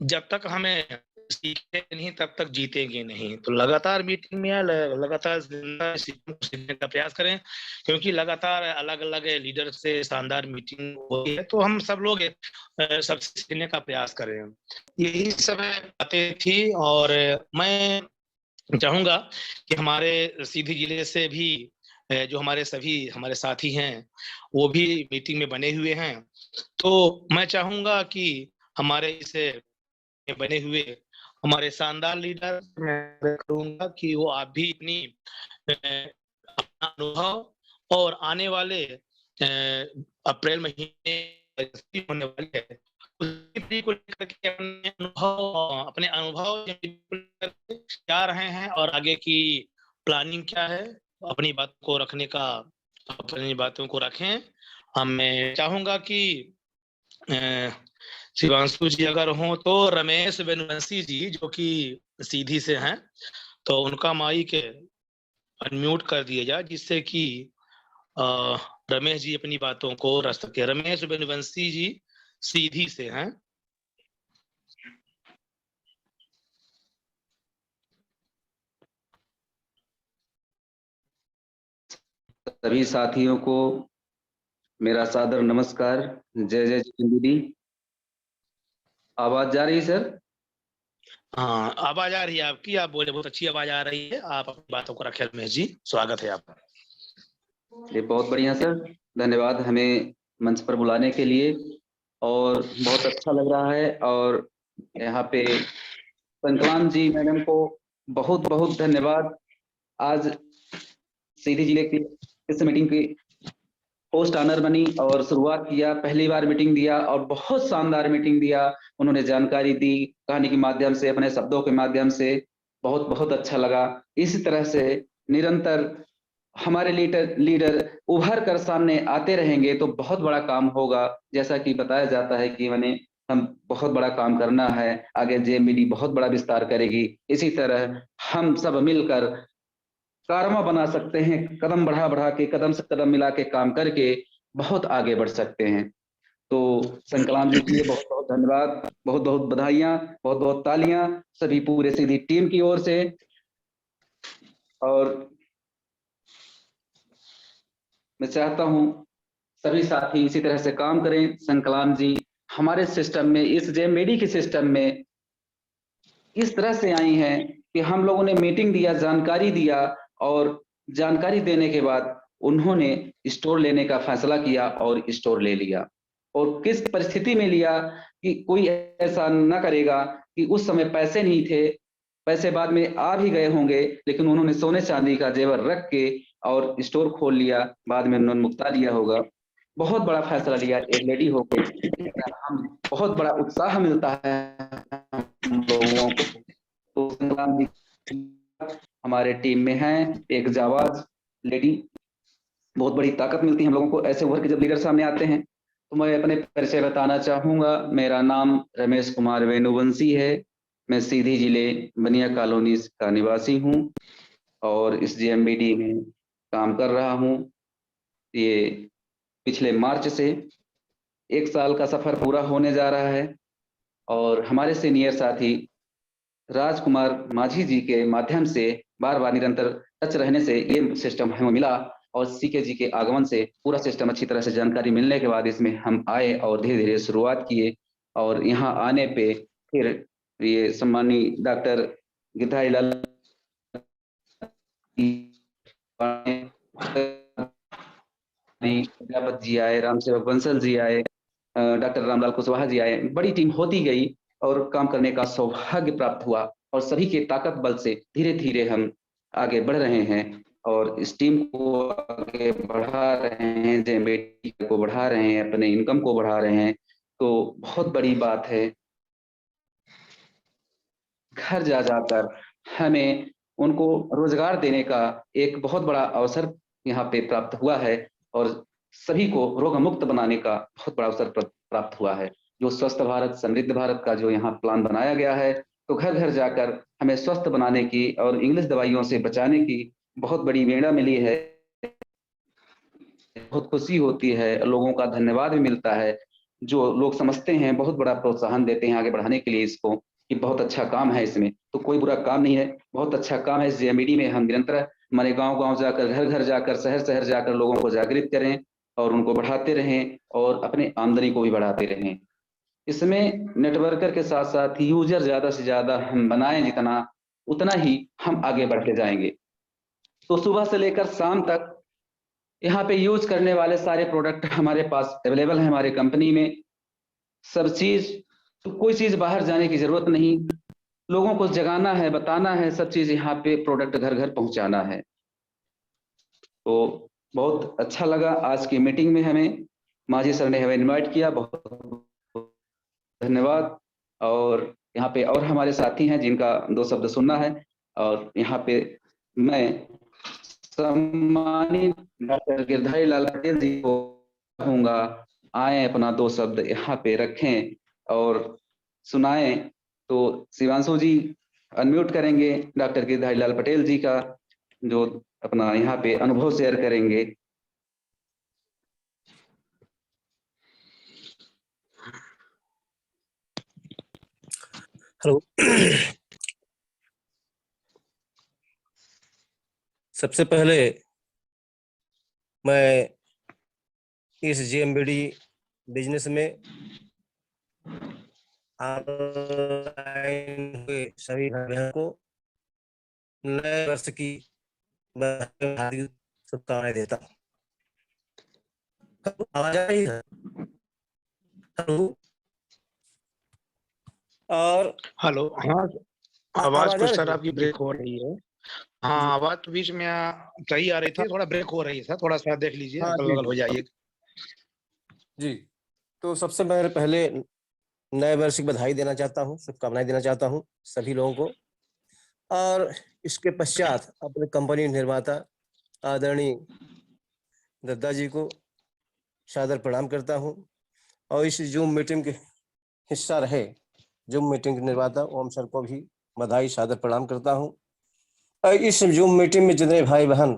जब तक हमें सीखेंगे नहीं, तब तक जीतेंगे नहीं। तो लगातार मीटिंग में या लगातार सीखने का प्रयास करें, क्योंकि लगातार अलग-अलग लीडर से शानदार मीटिंग होती है, तो हम सब लोग सबसे सीखने का प्रयास करें। यही सब बातें थी, और मैं चाहूँगा कि हमारे सीधी जिले से भी जो हमारे सभी हमारे साथी हैं, वो भी मीटिंग में बने हुए हैं। तो मैं चाहूँगा कि हमारे इस बने हुए हमारे शानदार लीडर, मैं करूंगा कि वो आप भी अपनी अपना अनुभव और आने वाले अप्रैल महीने होने वाले है उसी को लेकर के अपने अनुभव क्या रहे हैं और आगे की प्लानिंग क्या है, अपनी बात को रखने का, अपनी बातों को रखें। मैं चाहूंगा कि शिवांशु जी अगर हो तो रमेश वेनुवंशी जी जो कि सीधी से हैं, तो उनका माइक अनम्यूट कर दिया जाए जिससे कि रमेश जी अपनी बातों को रख सके। रमेश वेनुवंशी जी सीधी से हैं। सभी साथियों को मेरा सादर नमस्कार। जय जय दीदी। आवाज जा रही है सर? हाँ, आवाज आ रही है आपकी, आप बोले, बहुत अच्छी आवाज आ रही है। आप अपनी बातों को रखें रमेश जी, स्वागत है आपका। ये बहुत बढ़िया सर, धन्यवाद हमें मंच पर बुलाने के लिए और बहुत अच्छा लग रहा है। और यहाँ पे संकलान जी मैडम को बहुत बहुत धन्यवाद। आज सीधी जिले की इस मीटिंग की पोस्ट ऑनर बनी और शुरुआत किया, पहली बार मीटिंग दिया और बहुत शानदार मीटिंग दिया। उन्होंने जानकारी दी कहानी के माध्यम से, अपने शब्दों के माध्यम से, बहुत बहुत अच्छा लगा। इसी तरह से निरंतर हमारे लीडर उभर कर सामने आते रहेंगे तो बहुत बड़ा काम होगा। जैसा कि बताया जाता है कि हम बहुत बड़ा काम करना है, आगे जेएमबीडी बहुत बड़ा विस्तार करेगी। इसी तरह हम सब मिलकर कारवा बना सकते हैं, कदम बढ़ा बढ़ा के, कदम से कदम मिला के काम करके बहुत आगे बढ़ सकते हैं। तो संकलाम जी के लिए बहुत बहुत धन्यवाद, बहुत बहुत बधाइयां, बहुत बहुत तालियां सभी पूरे सीधी टीम की ओर से। और मैं चाहता हूं सभी साथी इसी तरह से काम करें। संकलाम जी हमारे सिस्टम में, इस जेएमबीडी के सिस्टम में इस तरह से आई हैं कि हम लोगों ने मीटिंग दिया, जानकारी दिया और जानकारी देने के बाद उन्होंने स्टोर लेने का फैसला किया और स्टोर ले लिया। और किस परिस्थिति में लिया कि कोई ऐसा न करेगा कि उस समय पैसे नहीं थे, पैसे बाद में आ भी गए होंगे, लेकिन उन्होंने सोने चांदी का जेवर रख के और स्टोर खोल लिया। बाद में उन्होंने मुक्ता लिया होगा, बहुत बड़ा फैसला लिया एक लेडी होकर। हम बहुत बड़ा उत्साह मिलता है हम लोगों को। तो संग्राम जी हमारे टीम में हैं, एक जाबाज लेडी, बहुत बड़ी ताकत मिलती है हम लोगों को ऐसे उभर के जब लीडर सामने आते हैं। तो मैं अपने परिचय बताना चाहूंगा। मेरा नाम रमेश कुमार वेनुवंशी है। मैं सीधी जिले बनिया कॉलोनी का निवासी हूँ और इस जेएमबीडी में काम कर रहा हूँ। ये पिछले मार्च से 1 साल का सफर पूरा होने जा रहा है और हमारे सीनियर साथी राजकुमार माझी जी के माध्यम से बार बार निरंतर टच रहने से ये सिस्टम हमें मिला और सीके जी के आगमन से पूरा सिस्टम अच्छी तरह से जानकारी मिलने के बाद इसमें हम आए और धीरे धीरे शुरुआत किए। और यहाँ आने पे फिर ये सम्मानी डॉक्टर गिद्धारीलाल जी आए, रामसेवक बंसल जी आए, डॉक्टर रामलाल कुशवाहा जी आए, बड़ी टीम होती गई और काम करने का सौभाग्य प्राप्त हुआ। और सभी के ताकत बल से धीरे धीरे हम आगे बढ़ रहे हैं और इस टीम को आगे बढ़ा रहे हैं, जेएमबीडी को बढ़ा रहे हैं, अपने इनकम को बढ़ा रहे हैं। तो बहुत बड़ी बात है। घर जा जाकर हमें उनको रोजगार देने का एक बहुत बड़ा अवसर यहाँ पे प्राप्त हुआ है और सभी को रोग मुक्त बनाने का बहुत बड़ा अवसर प्राप्त हुआ है। जो स्वस्थ भारत समृद्ध भारत का जो यहाँ प्लान बनाया गया है, तो घर घर जाकर हमें स्वस्थ बनाने की और इंग्लिश दवाइयों से बचाने की बहुत बड़ी प्रेरणा मिली है। बहुत खुशी होती है, लोगों का धन्यवाद भी मिलता है। जो लोग समझते हैं बहुत बड़ा प्रोत्साहन देते हैं आगे बढ़ाने के लिए इसको, कि बहुत अच्छा काम है इसमें, तो कोई बुरा काम नहीं है, बहुत अच्छा काम है। इस जेएमबीडी में हम निरंतर हमारे गांव-गांव जाकर, घर घर जाकर, शहर-शहर जाकर लोगों को जागृत करें और उनको बढ़ाते रहें और अपने आमदनी को भी बढ़ाते रहें। इसमें नेटवर्कर के साथ-साथ यूजर ज़्यादा से ज़्यादा हम बनाएं जितना, उतना ही हम आगे बढ़ते जाएंगे। तो सुबह से लेकर शाम तक यहाँ पे यूज करने वाले सारे प्रोडक्ट हमारे पास अवेलेबल है हमारे कंपनी में। सब चीज तो कोई चीज बाहर जाने की जरूरत नहीं, लोगों को जगाना है, बताना है, सब चीज यहाँ पे प्रोडक्ट घर घर पहुंचाना है। तो बहुत अच्छा लगा आज की मीटिंग में, हमें माझी सर ने हमें इनवाइट किया, बहुत धन्यवाद। और यहाँ पे और हमारे साथी हैं जिनका 2 शब्द सुनना है, और यहाँ पे मैं सम्मानित डॉक्टर गिरधारी लाल पटेल जी को कहूँगा, आए अपना 2 शब्द यहाँ पे रखें और सुनाएं। तो शिवांशु जी अनम्यूट करेंगे डॉक्टर गिरधारी लाल पटेल जी का, जो अपना यहाँ पे अनुभव शेयर करेंगे। हेलो। सबसे पहले मैं इस जेएमबीडी बिजनेस में ऑनलाइन हुए सभी भाइयों को नए वर्ष की हार्दिक शुभकामनाएं देता हूँ। आवाज आ रही है? हेलो। और हेलो। हाँ, आवाज आवाज आ कुछ रही सर है? आपकी ब्रेक हो रही है। हाँ, आवाज तो बीच में सही आ रही थी, थोड़ा ब्रेक हो रही है सर, थोड़ा सा देख लीजिए, हाँ अगल जी बगल हो जाइए। जी। तो सबसे पहले नए वर्ष की बधाई देना चाहता हूँ, शुभकामनाएं देना चाहता हूँ सभी लोगों को। और इसके पश्चात अपने कंपनी निर्माता आदरणीय दत्ता जी को सादर प्रणाम करता हूँ। और इस जूम मीटिंग के हिस्सा रहे जूम मीटिंग के निर्माता ओम सर को भी बधाई सादर प्रणाम करता हूँ। और इस जूम मीटिंग में जितने भाई बहन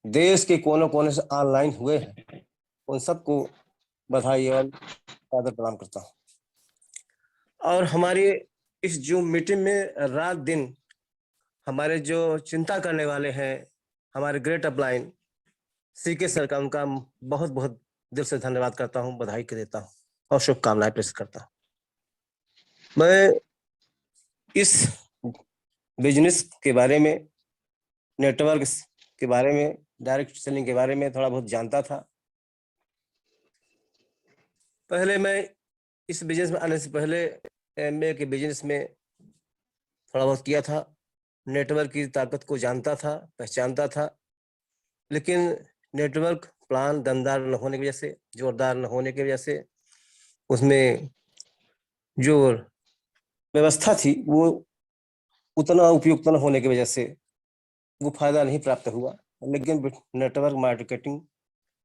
देश के कोने कोने से ऑनलाइन हुए हैं, उन सबको बधाई और सादर प्रणाम करता हूँ। और हमारी इस जूम मीटिंग में रात दिन हमारे जो चिंता करने वाले हैं, हमारे ग्रेट अपलाइन सीके सर का, उनका बहुत बहुत दिल से धन्यवाद करता हूँ, बधाई के देता हूँ और शुभकामनाएं प्रेषित करता हूँ। मैं इस बिजनेस के बारे में, नेटवर्क के बारे में, डायरेक्ट सेलिंग के बारे में थोड़ा बहुत जानता था। पहले मैं इस बिजनेस में आने से पहले एमबीए के बिजनेस में थोड़ा बहुत किया था, नेटवर्क की ताकत को जानता था, पहचानता था। लेकिन नेटवर्क प्लान दमदार न होने की वजह से, जोरदार न होने की वजह से, उसमें जो व्यवस्था थी वो उतना उपयुक्त न होने की वजह से वो फायदा नहीं प्राप्त हुआ। लेकिन नेटवर्क मार्केटिंग,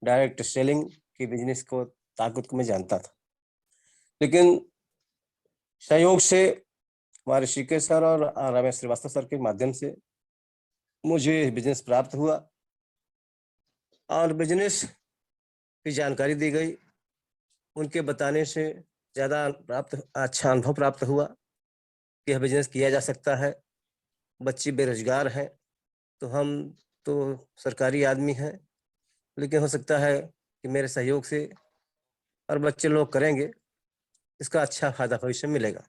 डायरेक्ट सेलिंग के बिजनेस को ताकत को मैं जानता था। लेकिन सहयोग से हमारे सीके सर और रमेश श्रीवास्तव सर के माध्यम से मुझे बिजनेस प्राप्त हुआ और बिजनेस की जानकारी दी गई। उनके बताने से ज़्यादा अच्छा अनुभव प्राप्त हुआ कि यह बिजनेस किया जा सकता है। बच्चे बेरोजगार हैं, तो हम तो सरकारी आदमी हैं, लेकिन हो सकता है कि मेरे सहयोग से और बच्चे लोग करेंगे, इसका अच्छा फायदा भविष्य में मिलेगा।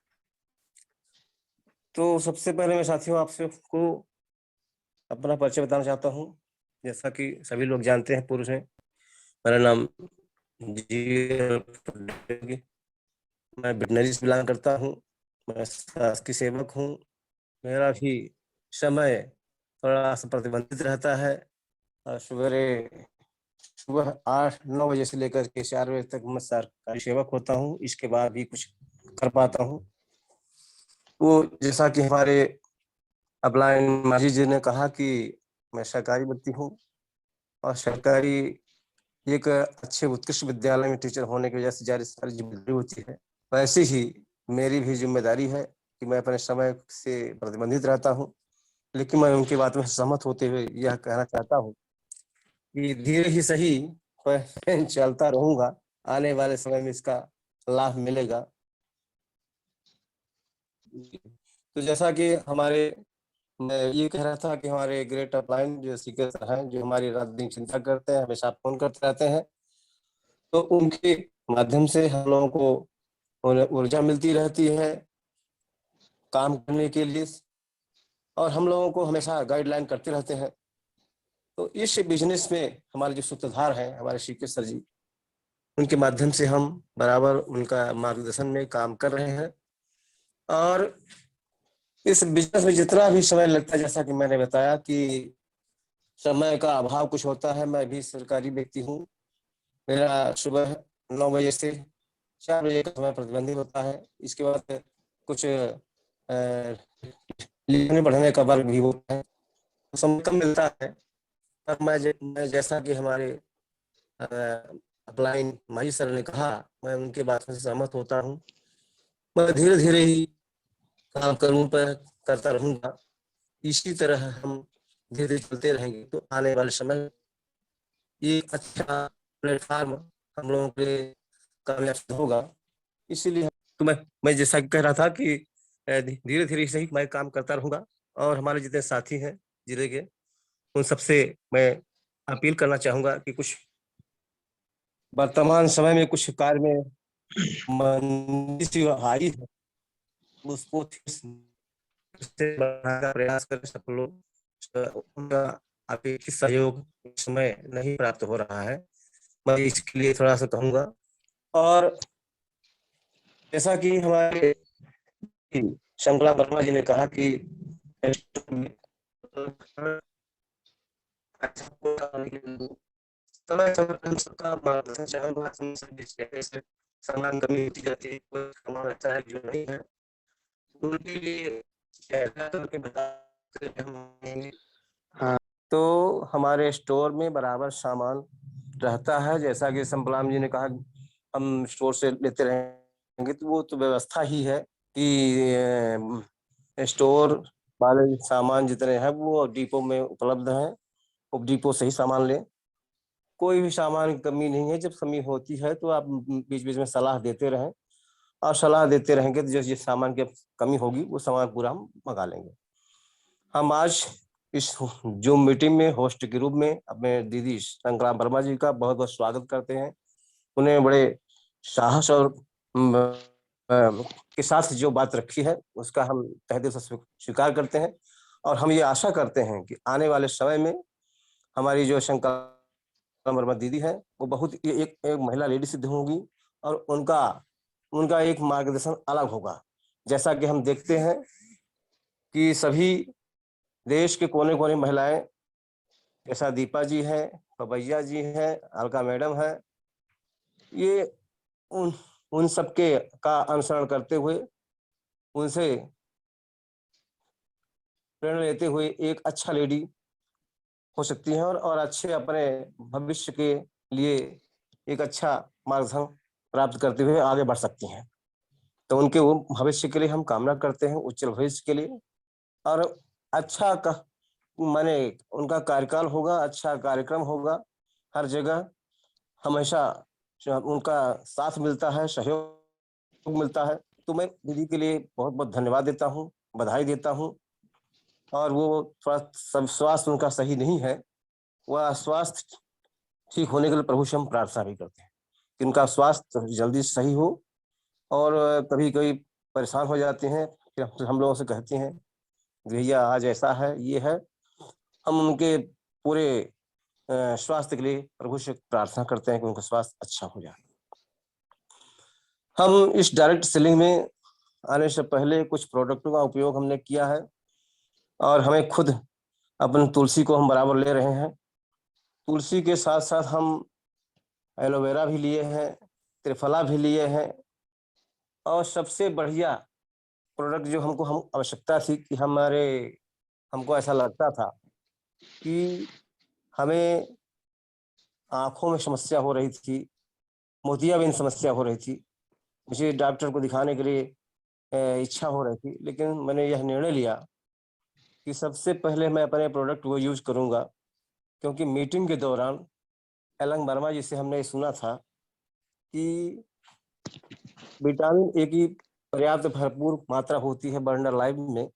तो सबसे पहले मैं साथियों आपसे को अपना परिचय बताना चाहता हूँ। जैसा कि सभी लोग जानते हैं, पुरुष हैं, मेरा नाम जी, मैं वेटनरी से बिलोंग करता हूँ, मैं शासकीय सेवक हूँ। मेरा भी समय थोड़ा सा प्रतिबंधित रहता है और सुबह 8-9 बजे से लेकर के 4 बजे तक मैं सरकारी सेवक होता हूँ। इसके बाद भी कुछ कर पाता हूँ। वो जैसा कि हमारे अपलाइन माझी जी ने कहा कि मैं सरकारी व्यक्ति हूँ और सरकारी एक अच्छे उत्कृष्ट विद्यालय में टीचर होने की वजह से सारी जिम्मेदारी होती है। वैसे ही मेरी भी जिम्मेदारी है कि मैं अपने समय से प्रतिबंधित रहता हूँ। लेकिन मैं उनकी बात में सहमत होते हुए यह कहना चाहता हूँ कि धीरे ही सही पर चलता रहूंगा, आने वाले समय में इसका लाभ मिलेगा। तो जैसा कि मैं ये कह रहा था कि हमारे ग्रेट अपलाइन जो सीके सर हैं, जो हमारी रात दिन चिंता करते हैं, हमेशा फोन करते रहते हैं, तो उनके माध्यम से हम लोगों को ऊर्जा मिलती रहती है काम करने के लिए, और हम लोगों को हमेशा गाइडलाइन करते रहते हैं। तो इस बिजनेस में हमारे जो सूत्रधार हैं, हमारे सीके सर जी, उनके माध्यम से हम बराबर उनका मार्गदर्शन में काम कर रहे हैं। और इस बिजनेस में जितना भी समय लगता है, जैसा कि मैंने बताया कि समय का अभाव कुछ होता है। मैं भी सरकारी व्यक्ति हूँ। मेरा सुबह 9 बजे से 4 बजे का समय प्रतिबंधित होता है। इसके बाद कुछ लिखने पढ़ने का वर्क भी होता है, समय कम मिलता है। पर मैं जैसा कि हमारे अपलाइन माही सर ने कहा, मैं उनके बात से सहमत होता हूँ। मैं धीरे धीरे ही काम करता रहूंगा। इसी तरह हम धीरे धीरे चलते रहेंगे तो आने वाले समय ये अच्छा प्लेटफॉर्म हम लोगों के कामयाब होगा। इसीलिए तो मैं जैसा कह रहा था कि धीरे धीरे से ही मैं काम करता रहूंगा। और हमारे जितने साथी हैं जिले के, उन सबसे मैं अपील करना चाहूंगा कि कुछ वर्तमान समय में कुछ कार्य में मंदी सी आई है, उसको से बढ़ाने का प्रयास करें सब लोग। उनका अपेक्षित सहयोग इस समय नहीं प्राप्त हो रहा है, मैं इसके लिए थोड़ा सा कहूंगा। और जैसा कि हमारे शंकला वर्मा जी ने कहा कि समय सबका मार्गदर्शन चाहूंगा। सामान कमी होती जाती है, कोई सामान अच्छा है जो नहीं है, उनके लिए करके बता। तो हमारे स्टोर में बराबर सामान रहता है। जैसा कि संपलाम जी ने कहा, हम स्टोर से लेते रहेंगे, तो वो तो व्यवस्था ही है कि स्टोर वाले सामान जितने हैं वो डिपो में उपलब्ध हैं। उप डिपो से ही सामान लें, कोई भी सामान की कमी नहीं है। जब कमी होती है तो आप बीच बीच में सलाह देते रहें, और सलाह देते रहेंगे तो जिस सामान की कमी होगी वो सामान पूरा हम मंगा लेंगे। हम आज इस जूम मीटिंग में होस्ट के रूप में अपने दीदी संग्राम वर्मा जी का बहुत बहुत स्वागत करते हैं। उन्हें बड़े साहस और के साथ जो बात रखी है उसका हम तहे दिल से स्वीकार करते हैं। और हम ये आशा करते हैं कि आने वाले समय में हमारी जो शंकर वर्मा दीदी है वो बहुत एक महिला लेडी सिद्ध होंगी, और उनका एक मार्गदर्शन अलग होगा। जैसा कि हम देखते हैं कि सभी देश के कोने कोने महिलाएं, जैसा दीपा जी है, पवैया जी है, अलका मैडम है, ये उन सबके का अनुसरण करते हुए, उनसे प्रेरणा लेते हुए एक अच्छा लेडी हो सकती हैं, और अच्छे अपने भविष्य के लिए एक अच्छा मार्गदर्शन प्राप्त करते हुए आगे बढ़ सकती हैं। तो उनके वो भविष्य के लिए हम कामना करते हैं, उज्जवल भविष्य के लिए। और अच्छा माने उनका कार्यकाल होगा, अच्छा कार्यक्रम होगा, हर जगह हमेशा उनका साथ मिलता है, सहयोग मिलता है। तो मैं दीदी के लिए बहुत बहुत धन्यवाद देता हूँ, बधाई देता हूँ। और वो थोड़ा सब स्वास्थ्य उनका सही नहीं है, वह स्वास्थ्य ठीक होने के लिए प्रभु से हम प्रार्थना भी करते हैं कि उनका स्वास्थ्य जल्दी सही हो। और कभी कभी परेशान हो जाते हैं, फिर हम लोगों से कहते हैं भैया आज ऐसा है, ये है। हम उनके पूरे स्वास्थ्य के लिए प्रभु से प्रार्थना करते हैं कि उनका स्वास्थ्य अच्छा हो जाए। हम इस डायरेक्ट सेलिंग में आने से पहले कुछ प्रोडक्टों का उपयोग हमने किया है, और हमें खुद अपन तुलसी को हम बराबर ले रहे हैं। तुलसी के साथ साथ हम एलोवेरा भी लिए हैं, त्रिफला भी लिए हैं, और सबसे बढ़िया प्रोडक्ट जो हम आवश्यकता थी कि हमको ऐसा लगता था कि हमें आंखों में समस्या हो रही थी, मोतियाबिंद समस्या हो रही थी। मुझे डॉक्टर को दिखाने के लिए इच्छा हो रही थी, लेकिन मैंने यह निर्णय लिया कि सबसे पहले मैं अपने प्रोडक्ट को यूज करूंगा। क्योंकि मीटिंग के दौरान एलन वर्मा जी से हमने सुना था कि विटामिन ए की पर्याप्त भरपूर मात्रा होती है बर्नर लाइफ में,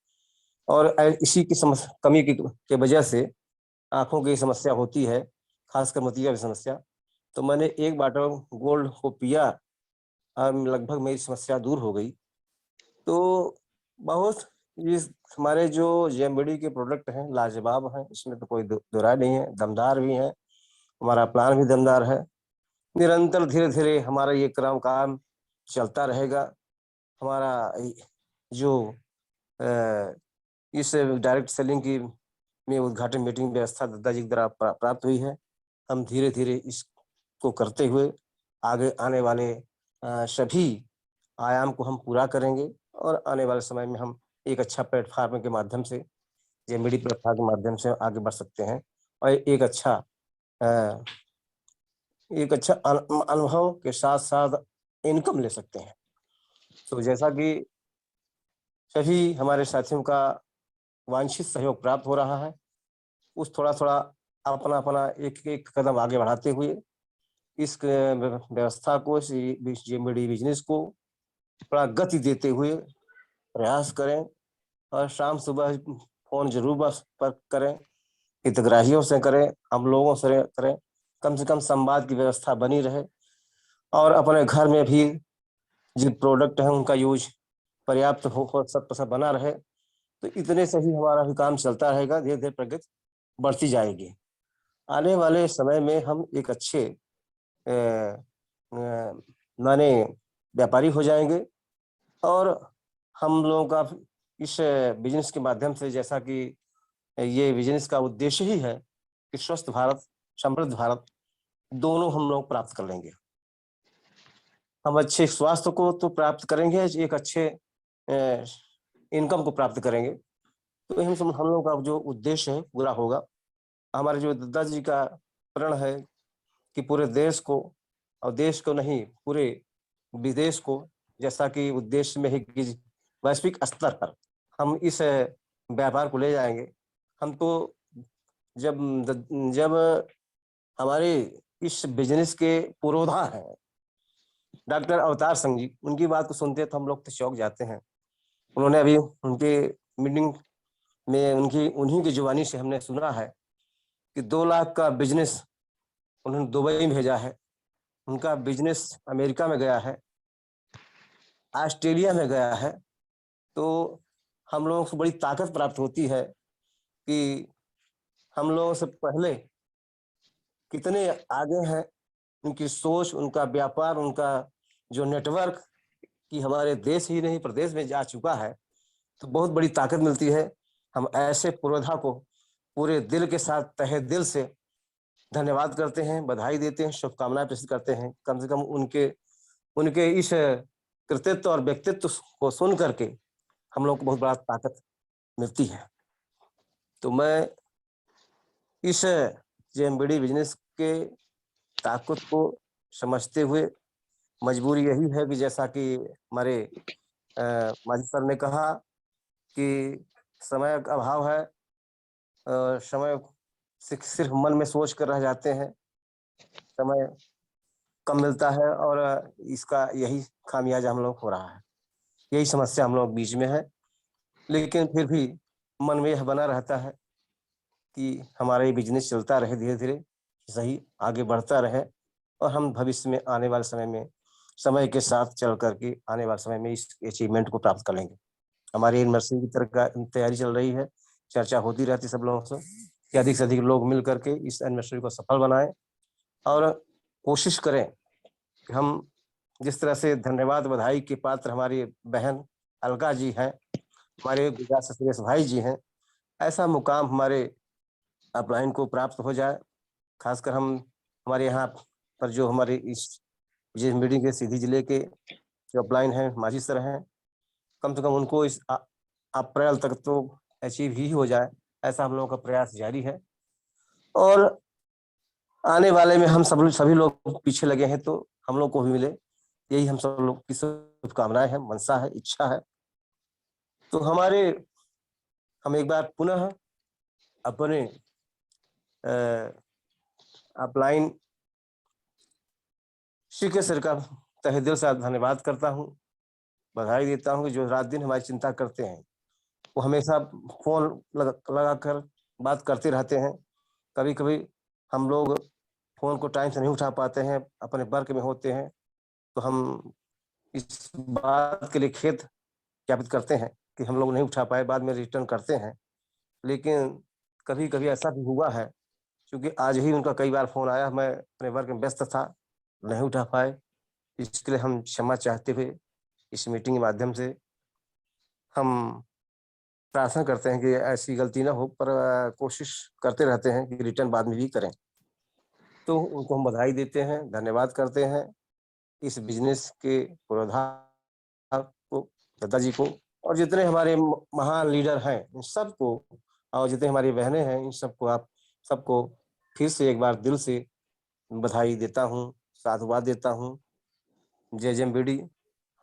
और इसी की कमी की वजह से आंखों की समस्या होती है, खासकर मोतिया की समस्या। तो मैंने एक बॉटल गोल्ड को पिया और लगभग मेरी समस्या दूर हो गई। तो बहुत इस हमारे जो जेएमबीडी के प्रोडक्ट हैं लाजवाब हैं, इसमें तो कोई दो राय नहीं है, दमदार भी हैं, हमारा प्लान भी दमदार है। निरंतर धीरे धीरे हमारा ये काम चलता रहेगा। हमारा जो इस डायरेक्ट सेलिंग की में उद्घाटन मीटिंग व्यवस्था दत्ता जी के द्वारा प्राप्त हुई है। हम धीरे धीरे इसको करते हुए आगे आने वाले सभी आयाम को हम पूरा करेंगे और आने वाले समय में हम एक अच्छा प्लेटफार्म के माध्यम से, जेएमबीडी प्लेटफार्म के माध्यम से आगे बढ़ सकते हैं और एक अच्छा अनुभव के साथ साथ इनकम ले सकते हैं। तो जैसा कि सभी हमारे साथियों का वांछित सहयोग प्राप्त हो रहा है, उस थोड़ा थोड़ा अपना एक एक कदम आगे बढ़ाते हुए इस व्यवस्था को, जेएमबीडी बिजनेस को थोड़ा गति देते हुए प्रयास करें और शाम सुबह फोन जरूर बस पर करें, हितग्राहियों से करें, हम लोगों से करें, कम से कम संवाद की व्यवस्था बनी रहे और अपने घर में भी जो प्रोडक्ट है उनका यूज पर्याप्त हो सब बना रहे। तो इतने से ही हमारा भी काम चलता रहेगा, धीरे धीरे प्रगति बढ़ती जाएगी। आने वाले समय में हम एक अच्छे माने व्यापारी हो जाएंगे और हम लोगों का इस बिजनेस के माध्यम से, जैसा कि ये बिजनेस का उद्देश्य ही है कि स्वस्थ भारत, समृद्ध भारत दोनों हम लोग प्राप्त कर लेंगे। हम अच्छे स्वास्थ्य को तो प्राप्त करेंगे, एक अच्छे इनकम को प्राप्त करेंगे, तो हम लोग का जो उद्देश्य है पूरा होगा। हमारे जो दत्ता जी का प्रण है कि पूरे देश को, और देश को नहीं पूरे विदेश को, जैसा कि उद्देश्य में है कि वैश्विक स्तर पर हम इस व्यापार को ले जाएंगे। हम तो जब हमारे इस बिजनेस के पुरोधा हैं डॉक्टर अवतार सिंह जी, उनकी बात को सुनते तो हम लोग तो चौंक जाते हैं। उन्होंने अभी उनके मीटिंग में उन्हीं की जुबानी से हमने सुना है कि 2 लाख का बिजनेस उन्होंने दुबई में भेजा है, उनका बिजनेस अमेरिका में गया है, ऑस्ट्रेलिया में गया है। तो हम लोगों को बड़ी ताकत प्राप्त होती है कि हम लोगों से पहले कितने आगे हैं, उनकी सोच, उनका व्यापार, उनका जो नेटवर्क कि हमारे देश ही नहीं प्रदेश में जा चुका है, तो बहुत बड़ी ताकत मिलती है। हम ऐसे पुरोधा को पूरे दिल के साथ, तहे दिल से धन्यवाद करते हैं, बधाई देते हैं, शुभकामनाएं प्रेषित करते हैं। कम से कम उनके इस कृतित्व और व्यक्तित्व को सुन करके हम लोग को बहुत बड़ा ताकत मिलती है। तो मैं इस जेएमबीडी बिजनेस के ताकत को समझते हुए, मजबूरी यही है कि जैसा कि हमारे माजी सर ने कहा कि समय का अभाव है, समय सिर्फ मन में सोच कर रह जाते हैं, समय कम मिलता है और इसका यही खामियाजा हम लोग हो रहा है, यही समस्या हम लोग बीच में है। लेकिन फिर भी मन में यह बना रहता है कि हमारा ये बिजनेस चलता रहे, धीरे धीरे सही आगे बढ़ता रहे और हम भविष्य में आने वाले समय में समय के साथ चल करके आने वाले समय में इस अचीवमेंट को प्राप्त कर लेंगे। हमारी यूनिवर्सिटी की तरह तैयारी चल रही है, चर्चा होती रहती सब लोगों से कि अधिक से अधिक लोग मिल करके इस यूनिवर्सिटी को सफल बनाएं और कोशिश करें कि हम जिस तरह से धन्यवाद बधाई के पात्र हमारी बहन अलका जी हैं, हमारे गुजरात से सुरेश भाई जी हैं, ऐसा मुकाम हमारे अपलाइन को प्राप्त हो जाए। खासकर हम हमारे यहाँ पर जो हमारे इस जेएमबीडी के सीधी जिले के जो अपलाइन हैं माजी सर हैं, कम से कम उनको इस अप्रैल तक तो अचीव ही हो जाए, ऐसा हम लोगों का प्रयास जारी है। और आने वाले में हम सभी लोग पीछे लगे हैं तो हम लोग को भी मिले, यही हम सब लोग की शुभकामनाएं हैं, मनसा है, इच्छा है। तो हम एक बार पुनः अपने अपलाइन श्री सर का तहे दिल से धन्यवाद करता हूँ, बधाई देता हूँ कि जो रात दिन हमारी चिंता करते हैं, वो हमेशा फोन लगा कर बात करते रहते हैं। कभी कभी हम लोग फोन को टाइम से नहीं उठा पाते हैं, अपने वर्क में होते हैं, तो हम इस बात के लिए खेद ज्ञापित करते हैं कि हम लोग नहीं उठा पाए, बाद में रिटर्न करते हैं। लेकिन कभी कभी ऐसा भी हुआ है, क्योंकि आज ही उनका कई बार फोन आया, मैं अपने वर्क में व्यस्त था, नहीं उठा पाए, इसके लिए हम क्षमा चाहते हुए इस मीटिंग के माध्यम से हम प्रार्थना करते हैं कि ऐसी गलती ना हो, पर कोशिश करते रहते हैं कि रिटर्न बाद में भी करें। तो उनको हम बधाई देते हैं, धन्यवाद करते हैं इस बिजनेस के पुरोधार को, दादाजी को, और जितने हमारे महान लीडर हैं इन सबको, और जितने हमारी बहनें हैं इन सबको, आप सबको फिर से एक बार दिल से बधाई देता हूँ, साधुवाद देता हूँ। जय जेएमबीडी,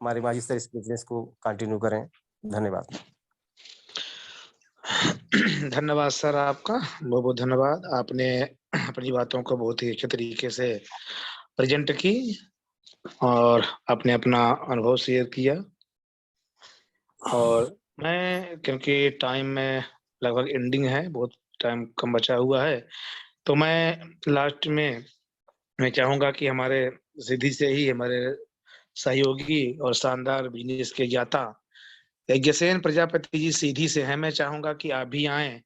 हमारे माजी सर इस बिजनेस को कंटिन्यू करें। धन्यवाद। धन्यवाद सर, आपका बहुत बहुत धन्यवाद। आपने अपनी बातों को बहुत ही अच्छे तरीके से प्रेजेंट की और आपने अपना अनुभव शेयर किया। और मैं, क्योंकि टाइम में लगभग एंडिंग है, बहुत टाइम कम बचा हुआ है, तो मैं लास्ट में मैं चाहूंगा कि हमारे सीधी से ही हमारे सहयोगी और शानदार बिजनेस के ज्ञाता यज्ञसेन प्रजापति जी सीधी से हैं। मैं चाहूंगा कि आप भी आएं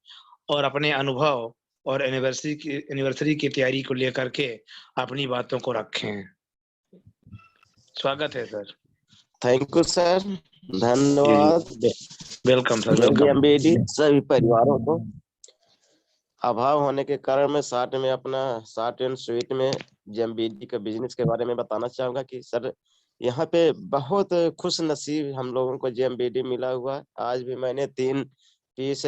और अपने अनुभव और एनिवर्सरी की तैयारी को लेकर के अपनी बातों को रखें। स्वागत है सर। थैंक यू सर, धन्यवाद। Welcome sir, welcome. जेएमबीडी सभी परिवारों को अभाव होने के कारण मैं शॉर्ट में अपना शॉर्ट एंड स्वीट में जेएमबीडी के बिजनेस के बारे में बताना चाहूंगा कि सर यहाँ पे बहुत खुश नसीब हम लोगों को जेएमबीडी मिला हुआ है। आज भी मैंने 3 piece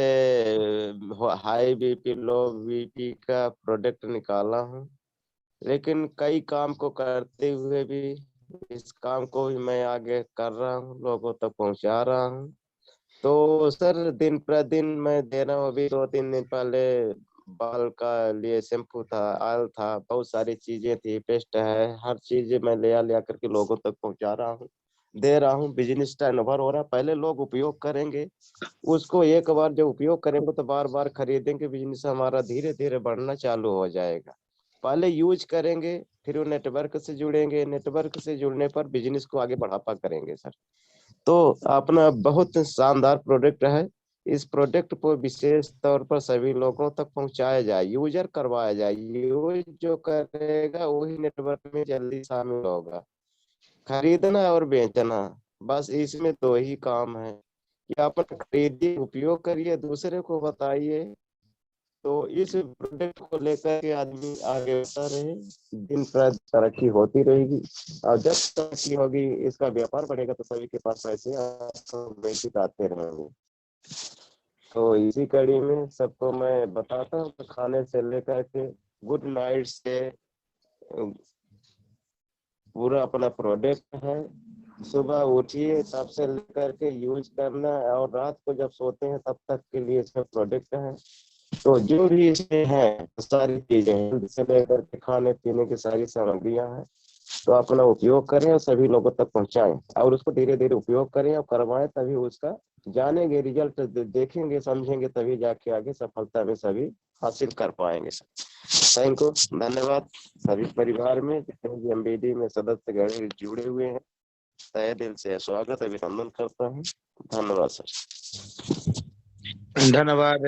high BP low BP का प्रोडक्ट निकाला हूँ, लेकिन कई काम को करते हुए भी इस काम को भी मैं आगे कर रहा हूँ, लोगों तक पहुंचा रहा हूँ। तो सर दिन प्रतिदिन मैं दे रहा हूँ। अभी 2-3 दिन पहले बाल का लिए शैम्पू था, ऑयल था, बहुत सारी चीजें थी, पेस्ट है, हर चीज मैं लिया करके लोगों तक पहुंचा रहा हूँ, दे रहा हूँ। बिजनेस टर्नओवर हो रहा है। पहले लोग उपयोग करेंगे, उसको एक बार जब उपयोग करेंगे तो बार बार खरीदेंगे, बिजनेस हमारा धीरे धीरे बढ़ना चालू हो जाएगा। पहले यूज करेंगे, फिर वो नेटवर्क से जुड़ेंगे, नेटवर्क से जुड़ने पर बिजनेस को आगे बढ़ापा करेंगे सर। तो अपना बहुत शानदार प्रोडक्ट है। इस प्रोडक्ट को विशेष तौर पर सभी लोगों तक पहुंचाया जाए, यूजर करवाया जाए। यूज जो करेगा वही नेटवर्क में जल्दी शामिल होगा। खरीदना और बेचना, बस इसमें 2 ही काम है कि आप खरीदिए, उपयोग करिए, दूसरे को बताइए। तो इस प्रोडक्ट को लेकर के आदमी आगे बढ़ता रहे, दिन प्रतिदिन तरक्की होती रहेगी। और जब तरक्की होगी, इसका व्यापार बढ़ेगा तो सभी के पास पैसे आते रहेंगे। तो इसी कड़ी में सबको मैं बताता हूँ, खाने से लेकर के गुड नाइट से पूरा अपना प्रोडक्ट है। सुबह उठिए तब से लेकर के यूज करना, और रात को जब सोते हैं तब तक के लिए सब प्रोडक्ट है। तो जो भी इसमें है सारी चीजें हैं, जिससे लेकर के खाने पीने की सारी सामग्रियां हैं। तो अपना उपयोग करें और सभी लोगों तक पहुंचाएं, और उसको धीरे धीरे उपयोग करें और करवाएं, तभी उसका जानेंगे, रिजल्ट देखेंगे, समझेंगे, तभी जाके आगे सफलता में सभी हासिल कर पाएंगे। थैंक यू, धन्यवाद। सभी परिवार में जितने भी जेएमबीडी में सदस्य जुड़े हुए हैं, तहे दिल से स्वागत अभिनंदन करता हूँ। धन्यवाद सर। धन्यवाद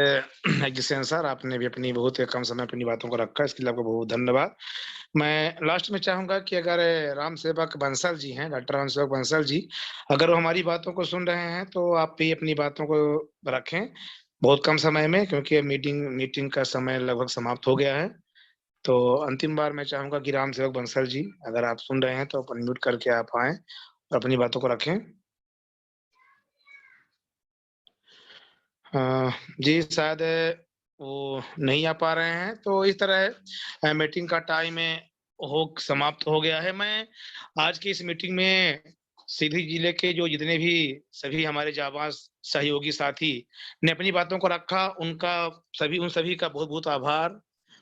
यज्ञसेन सर, आपने भी अपनी बहुत कम समय अपनी बातों को रखा, इसके लिए आपको बहुत धन्यवाद। मैं लास्ट में चाहूंगा कि अगर राम सेवक बंसल जी हैं, डॉक्टर राम सेवक बंसल जी, अगर वो हमारी बातों को सुन रहे हैं तो आप भी अपनी बातों को रखें बहुत कम समय में, क्योंकि मीटिंग का समय लगभग समाप्त हो गया है। तो अंतिम बार मैं चाहूंगा कि राम सेवक बंसल जी, अगर आप सुन रहे हैं तो अनम्यूट करके आप आए और अपनी बातों को रखें। जी शायद वो नहीं आ पा रहे हैं। तो इस तरह मीटिंग का टाइम समाप्त हो गया है। मैं आज की इस मीटिंग में सीधी जिले के जो जितने भी सभी हमारे जाबाज सहयोगी साथी ने अपनी बातों को रखा, उन सभी का बहुत बहुत आभार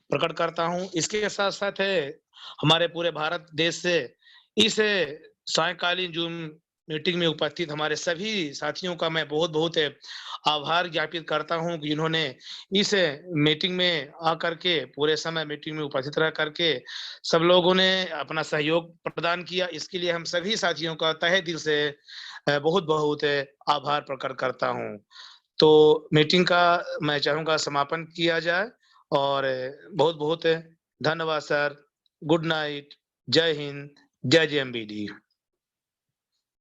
प्रकट करता हूं। इसके साथ साथ हमारे पूरे भारत देश से इस सायकालीन जूम मीटिंग में उपस्थित हमारे सभी साथियों का मैं बहुत बहुत आभार ज्ञापित करता हूं कि जिन्होंने इस मीटिंग में आकर के पूरे समय मीटिंग में उपस्थित रह करके सब लोगों ने अपना सहयोग प्रदान किया। इसके लिए हम सभी साथियों का तहे दिल से बहुत बहुत आभार प्रकट करता हूं। तो मीटिंग का मैं चाहूंगा समापन किया जाए, और बहुत बहुत धन्यवाद सर। Good night. जय हिंद, जय जेएमबीडी।